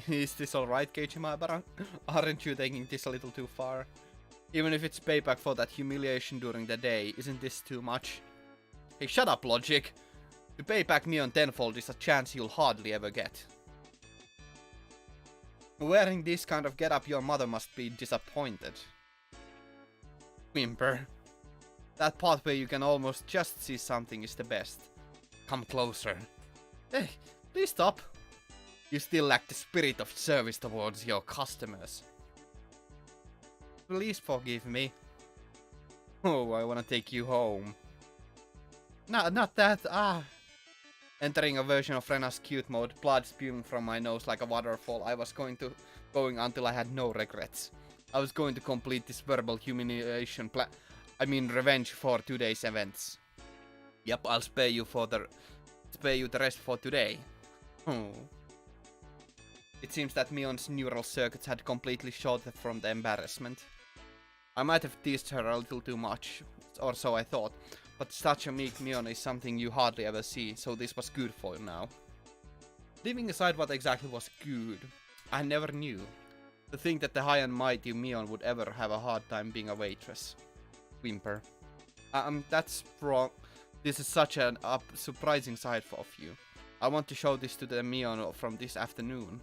Is this alright, Keiichima? But aren't you taking this a little too far? Even if it's payback for that humiliation during the day, isn't this too much? Hey, shut up, Logic! To pay back Mion tenfold is a chance you'll hardly ever get. Wearing this kind of getup, your mother must be disappointed. Whimper. That part where you can almost just see something is the best. Come closer. Hey, please stop. You still lack the spirit of service towards your customers. Please forgive me. Oh, I wanna take you home. No, not that, Entering a version of Rena's cute mode, blood spewing from my nose like a waterfall, I was going until I had no regrets. I was going to complete this verbal humiliation revenge for today's events. Yep, I'll spare you the rest for today. Oh. It seems that Mion's neural circuits had completely shot from the embarrassment. I might have teased her a little too much, or so I thought, but such a meek Mion is something you hardly ever see, so this was good for you now. Leaving aside what exactly was good, I never knew. To think that the high and mighty Mion would ever have a hard time being a waitress. Whimper. That's wrong. This is such a surprising side of you. I want to show this to the Mion from this afternoon.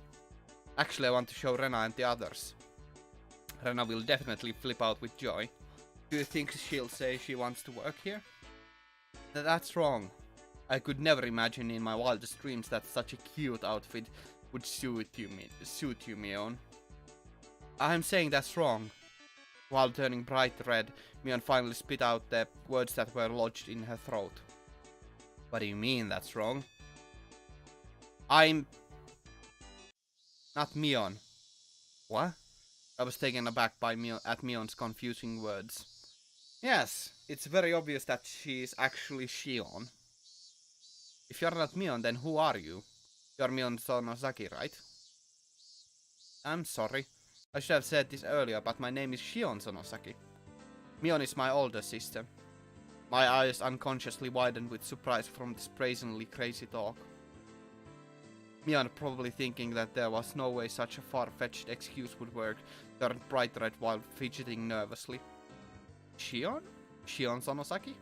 Actually, I want to show Rena and the others. Rena will definitely flip out with joy. Do you think she'll say she wants to work here? That's wrong. I could never imagine in my wildest dreams that such a cute outfit would suit you, Mion. I'm saying that's wrong. While turning bright red, Mion finally spit out the words that were lodged in her throat. What do you mean that's wrong? I'm... not Mion. What? I was taken aback by Mion's confusing words. Yes, it's very obvious that she is actually Shion. If you're not Mion, then who are you? You're Mion Sonozaki, right? I'm sorry. I should have said this earlier, but my name is Shion Sonosaki. Mion is my older sister. My eyes unconsciously widened with surprise from this brazenly crazy talk. Mion, probably thinking that there was no way such a far-fetched excuse would work, turned bright red while fidgeting nervously. Shion? Shion Sonosaki?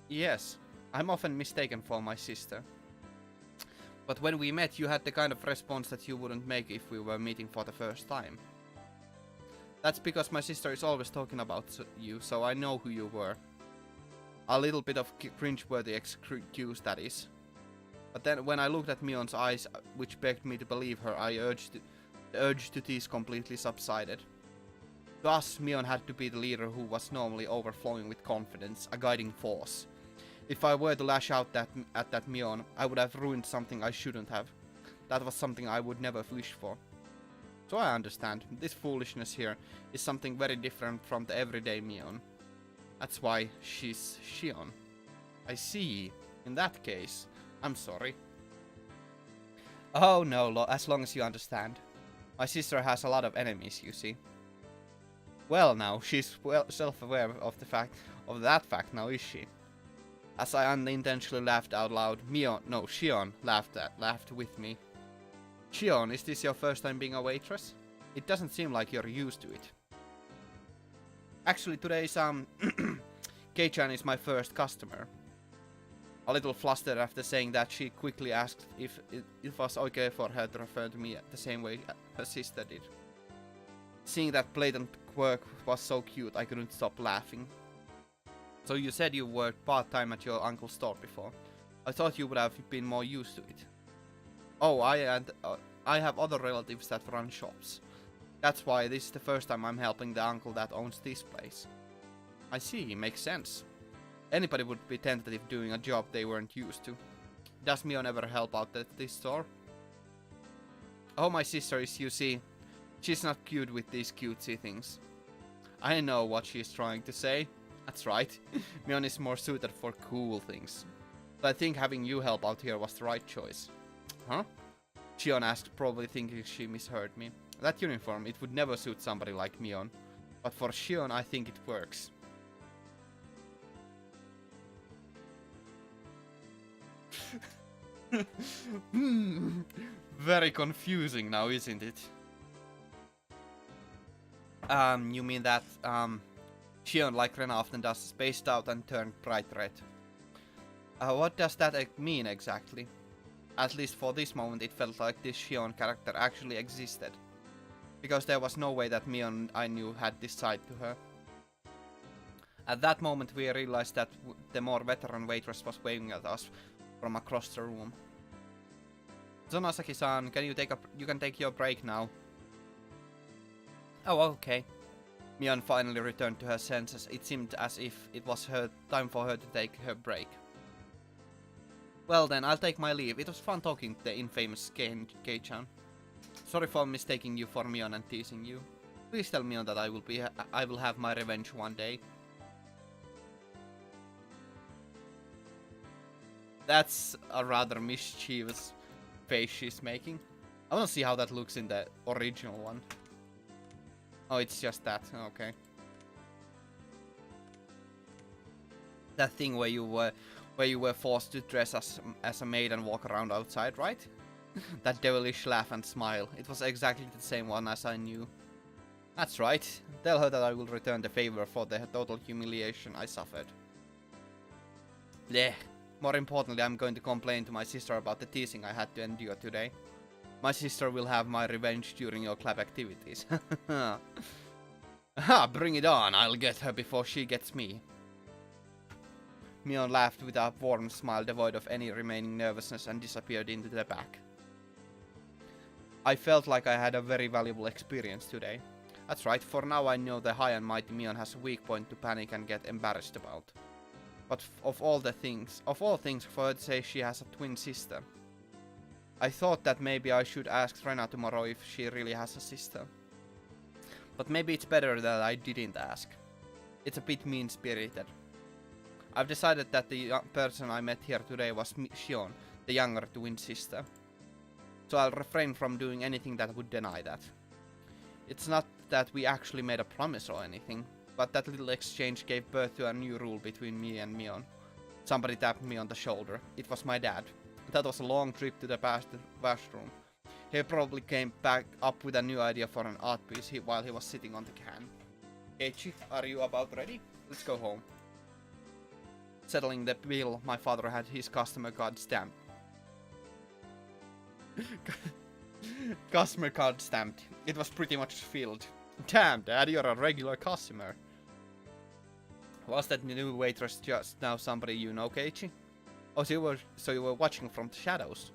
Yes, I'm often mistaken for my sister. But when we met, you had the kind of response that you wouldn't make if we were meeting for the first time. That's because my sister is always talking about you, so I know who you were. A little bit of cringe-worthy excuse, that is. But then when I looked at Mion's eyes, which begged me to believe her, the urge to tease completely subsided. To us, Mion had to be the leader who was normally overflowing with confidence, a guiding force. If I were to lash out at that Mion, I would have ruined something I shouldn't have. That was something I would never wish for. So I understand, this foolishness here is something very different from the everyday Mion. That's why she's Shion. I see. In that case, I'm sorry. Oh no, as long as you understand. My sister has a lot of enemies, you see. Well now, she's well self-aware of that fact now, is she? As I unintentionally laughed out loud, Shion laughed with me. Shion, is this your first time being a waitress? It doesn't seem like you're used to it. Actually, today's Kei-chan is my first customer. A little flustered after saying that, she quickly asked if it was okay for her to refer to me the same way her sister did. Seeing that blatant quirk was so cute, I couldn't stop laughing. So you said you worked part-time at your uncle's store before. I thought you would have been more used to it. Oh, I have other relatives that run shops. That's why this is the first time I'm helping the uncle that owns this place. I see, makes sense. Anybody would be tentative doing a job they weren't used to. Does Mion ever help out at this store? Oh, my sister is, you see. She's not cute with these cutesy things. I know what she's trying to say. That's right. Mion is more suited for cool things. But I think having you help out here was the right choice. Huh? Shion asked, probably thinking she misheard me. That uniform, it would never suit somebody like Mion. But for Shion, I think it works. Very confusing now, isn't it? You mean that, Shion, like Ren often does, spaced out and turned bright red. What does that mean exactly? At least for this moment it felt like this Shion character actually existed. Because there was no way that Mion I knew had this side to her. At that moment we realized that the more veteran waitress was waving at us from across the room. Sonosaki-san, you can take your break now. Oh, okay. Mion finally returned to her senses. It seemed as if it was time for her to take her break. Well then, I'll take my leave. It was fun talking to the infamous Kei-chan. Sorry for mistaking you for Mion and teasing you. Please tell Mion that I will have my revenge one day. That's a rather mischievous face she's making. I wanna see how that looks in the original one. Oh, it's just that. Okay. That thing where you were forced to dress as a maid and walk around outside, right? That devilish laugh and smile. It was exactly the same one as I knew. That's right. Tell her that I will return the favor for the total humiliation I suffered. Blech. More importantly, I'm going to complain to my sister about the teasing I had to endure today. My sister will have my revenge during your club activities. Ha! Bring it on! I'll get her before she gets me. Mion laughed with a warm smile devoid of any remaining nervousness and disappeared into the back. I felt like I had a very valuable experience today. That's right, for now I know the high and mighty Mion has a weak point to panic and get embarrassed about. But of all things for her to say she has a twin sister. I thought that maybe I should ask Rena tomorrow if she really has a sister. But maybe it's better that I didn't ask. It's a bit mean-spirited. I've decided that the person I met here today was Shion, the younger twin sister. So I'll refrain from doing anything that would deny that. It's not that we actually made a promise or anything, but that little exchange gave birth to a new rule between me and Mion. Somebody tapped me on the shoulder. It was my dad. That was a long trip to the washroom. He probably came back up with a new idea for an art piece while he was sitting on the can. Keiichi, are you about ready? Let's go home. Settling the bill, my father had his customer card stamped. Customer card stamped. It was pretty much filled. Damn, Dad, you're a regular customer. Was that new waitress just now somebody you know, Keiichi? Oh, so you were watching from the shadows.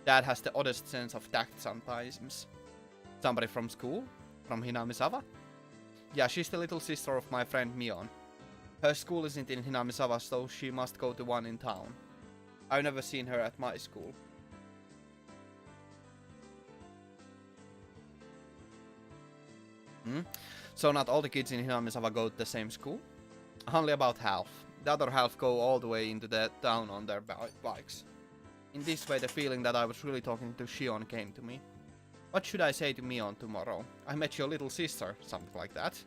Dad has the oddest sense of tact sometimes. Somebody from school? From Hinamizawa? Yeah, she's the little sister of my friend Mion. Her school isn't in Hinamizawa, so she must go to one in town. I've never seen her at my school. So not all the kids in Hinamizawa go to the same school? Only about half. The other half go all the way into the town on their bikes. In this way, the feeling that I was really talking to Shion came to me. What should I say to Mion tomorrow? I met your little sister, something like that.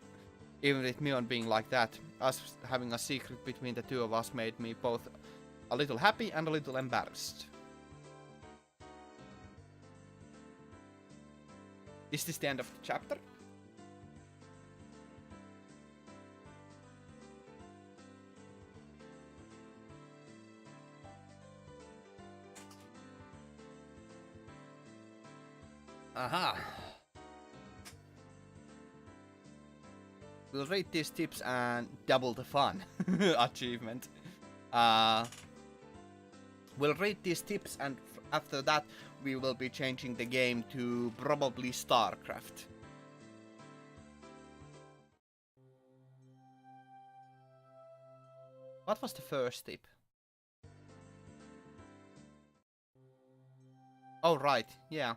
Even with Mion being like that, us having a secret between the two of us made me both a little happy and a little embarrassed. Is this the end of the chapter? Aha! We'll rate these tips and double the fun. Achievement. We'll rate these tips and after that we will be changing the game to probably StarCraft. What was the first tip? Oh right, yeah.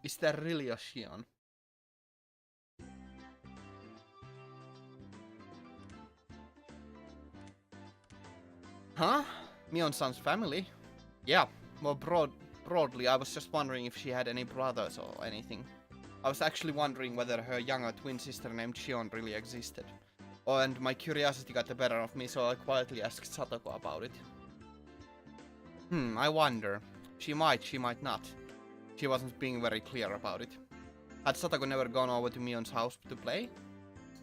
Is there really a Shion? Huh? Mion-san's family? Yeah, more broadly, I was just wondering if she had any brothers or anything. I was actually wondering whether her younger twin sister named Shion really existed. Oh, and my curiosity got the better of me, so I quietly asked Satoko about it. I wonder. She might not. She wasn't being very clear about it. Had Satoko never gone over to Mion's house to play?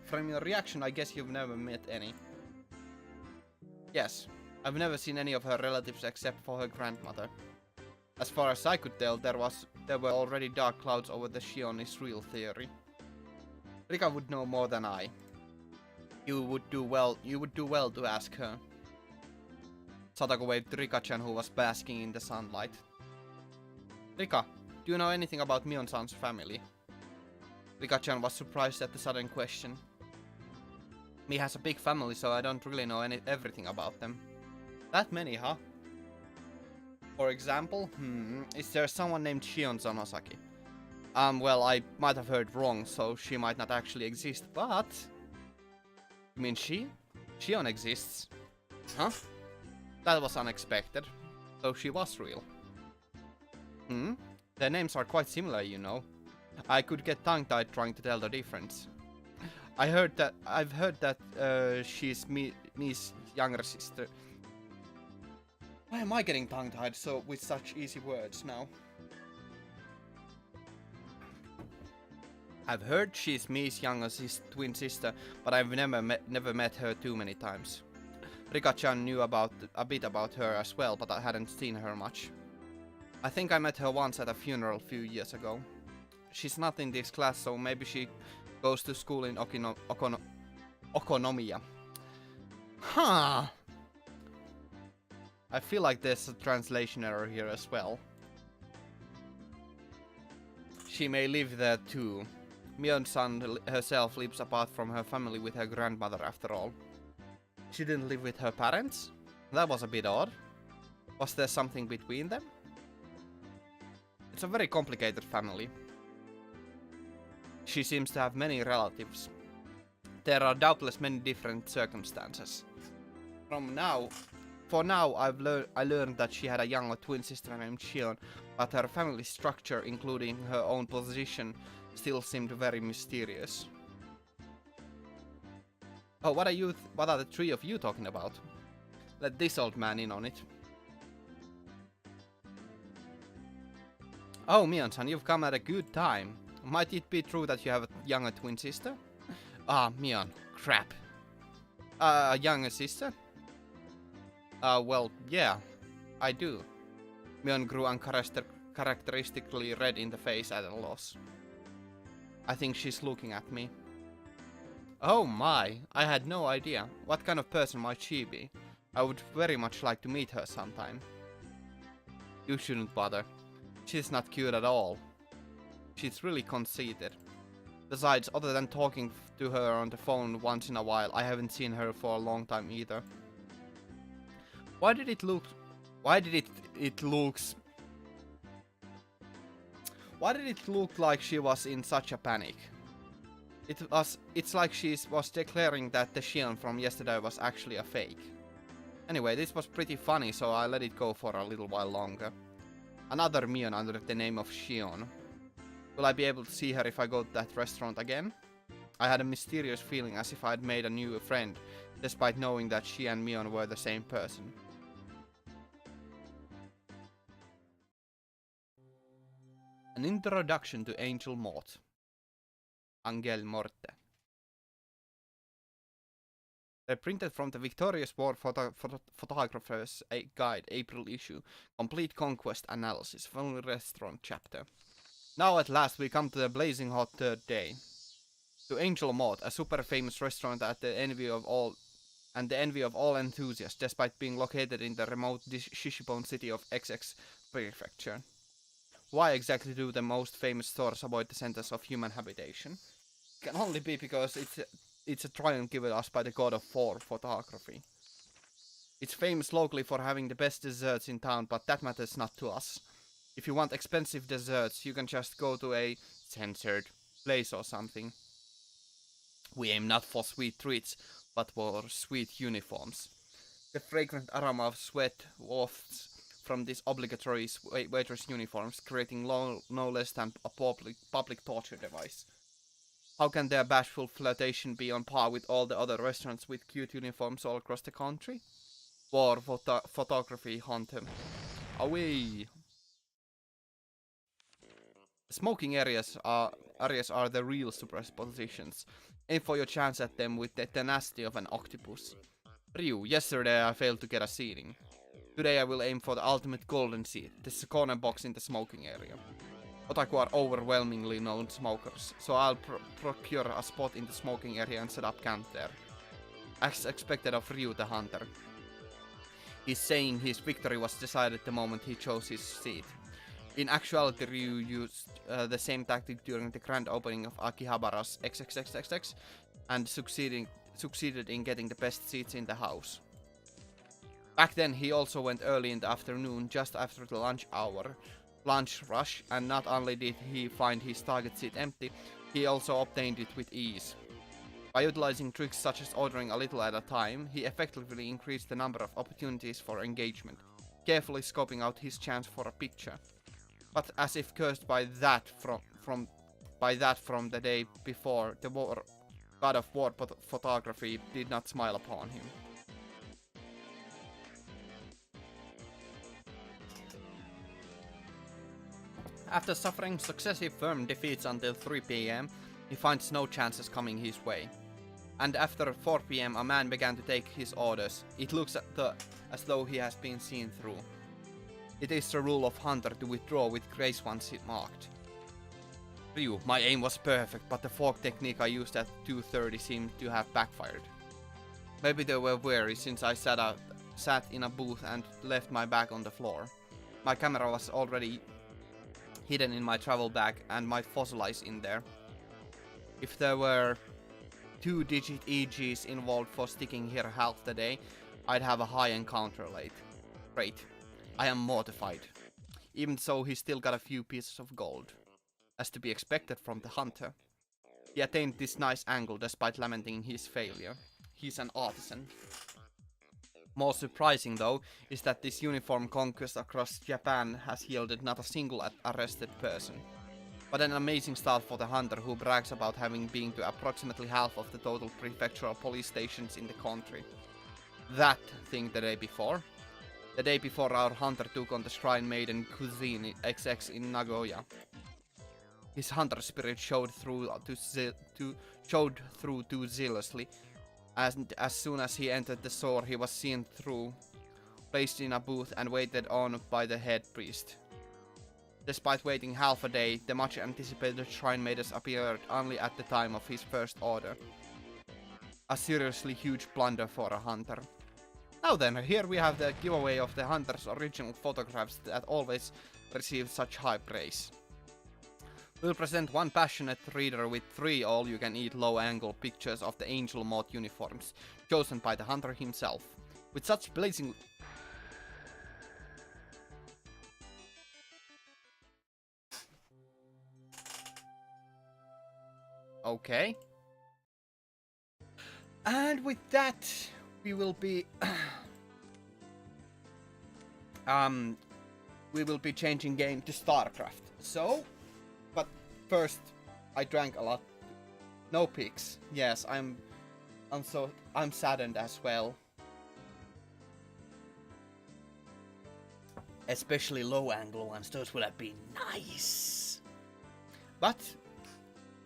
From your reaction, I guess you've never met any. Yes, I've never seen any of her relatives except for her grandmother. As far as I could tell, there were already dark clouds over the Shion is real theory. Rika would know more than I. You would do well to ask her. Satoko waved to Rika-chan, who was basking in the sunlight. Rika, do you know anything about Mion-san's family? Rika-chan was surprised at the sudden question. Mi has a big family, so I don't really know everything about them. That many, huh? For example, is there someone named Shion Zanosaki? Well, I might have heard wrong, so she might not actually exist, but... You mean she? Shion exists. Huh? That was unexpected. So she was real. Their names are quite similar, you know. I could get tongue-tied trying to tell the difference. I've heard that she's Mi's younger sister. Why am I getting tongue-tied with such easy words now? I've heard she's Mi's younger twin sister, but I've never met her too many times. Rika-chan knew a bit about her as well, but I hadn't seen her much. I think I met her once at a funeral a few years ago. She's not in this class, so maybe she goes to school in Okonomiya. Huh. I feel like there's a translation error here as well. She may live there too. Mion-san herself lives apart from her family with her grandmother after all. She didn't live with her parents? That was a bit odd. Was there something between them? It's a very complicated family. She seems to have many relatives. There are doubtless many different circumstances. For now, I learned that she had a younger twin sister named Shion, but her family structure, including her own position, still seemed very mysterious. Oh, what are the three of you talking about? Let this old man in on it. Oh, Mion-san, you've come at a good time. Might it be true that you have a younger twin sister? Ah, Mion, crap. A younger sister? Well, yeah, I do. Mion grew uncharacteristically red in the face at a loss. I think she's looking at me. Oh my, I had no idea. What kind of person might she be? I would very much like to meet her sometime. You shouldn't bother. She's not cute at all. She's really conceited. Besides, other than talking to her on the phone once in a while, I haven't seen her for a long time either. Why did it look like she was in such a panic? It's like she was declaring that the Shion from yesterday was actually a fake. Anyway, this was pretty funny, so I let it go for a little while longer. Another Mion under the name of Shion. Will I be able to see her if I go to that restaurant again? I had a mysterious feeling as if I had made a new friend, despite knowing that she and Mion were the same person. An introduction to Angel Mort. Angel Morte. Printed from the Victorious War Photographer's Guide April issue. Complete Conquest Analysis. Full Restaurant Chapter. Now at last we come to the blazing hot third day. To Angel Mort, a super famous restaurant at the envy of all enthusiasts, despite being located in the remote Shishibone city of XX Prefecture. Why exactly do the most famous stores avoid the centers of human habitation? It can only be because it's a triumph given us by the god of photography. It's famous locally for having the best desserts in town, but that matters not to us. If you want expensive desserts, you can just go to a censored place or something. We aim not for sweet treats, but for sweet uniforms. The fragrant aroma of sweat wafts from these obligatory waitress uniforms, creating no less than a public torture device. How can their bashful flirtation be on par with all the other restaurants with cute uniforms all across the country? War photography hunter. Away! Smoking areas are the real superpositions. Aim for your chance at them with the tenacity of an octopus. Ryu, yesterday I failed to get a seating. Today I will aim for the ultimate golden seat, this corner box in the smoking area. Otaku are overwhelmingly known smokers, so I'll procure a spot in the smoking area and set up camp there. As expected of Ryu the hunter. He's saying his victory was decided the moment he chose his seat. In actuality, Ryu used the same tactic during the grand opening of Akihabara's XXXXX and succeeded in getting the best seats in the house. Back then, he also went early in the afternoon, just after the lunch rush, and not only did he find his target seat empty, he also obtained it with ease. By utilizing tricks such as ordering a little at a time, he effectively increased the number of opportunities for engagement, carefully scoping out his chance for a picture. But as if cursed by that from the day before, the god of war photography did not smile upon him. After suffering successive firm defeats until 3 PM, he finds no chances coming his way. And after 4 PM, a man began to take his orders. It looks as though he has been seen through. It is the rule of hunter to withdraw with grace once marked. Ryu, my aim was perfect, but the fork technique I used at 2:30 seemed to have backfired. Maybe they were weary since I sat in a booth and left my bag on the floor. My camera was already hidden in my travel bag and might fossilize in there. If there were 2-digit EGs involved for sticking here half the day, I'd have a high encounter rate. I am mortified. Even so, he still got a few pieces of gold. As to be expected from the hunter. He attained this nice angle despite lamenting his failure. He's an artisan. More surprising though is that this uniform conquest across Japan has yielded not a single arrested person. But an amazing start for the hunter who brags about having been to approximately half of the total prefectural police stations in the country. That thing the day before. The day before our hunter took on the Shrine Maiden Cuisine XX in Nagoya. His hunter spirit showed through too zealously, and as soon as he entered the store he was seen through, placed in a booth and waited on by the head priest. Despite waiting half a day, the much anticipated Shrine Maidens appeared only at the time of his first order. A seriously huge blunder for a hunter. Now then, here we have the giveaway of the hunter's original photographs that always receive such high praise. We'll present one passionate reader with 3 all-you-can-eat low-angle pictures of the Angel Mod uniforms, chosen by the hunter himself. With such blazing... Okay. And with that, we will be... we will be changing game to StarCraft. So... But first, I drank a lot. No pics. Yes, I'm saddened as well. Especially low angle ones, those would have been nice. But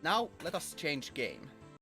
now let us change game.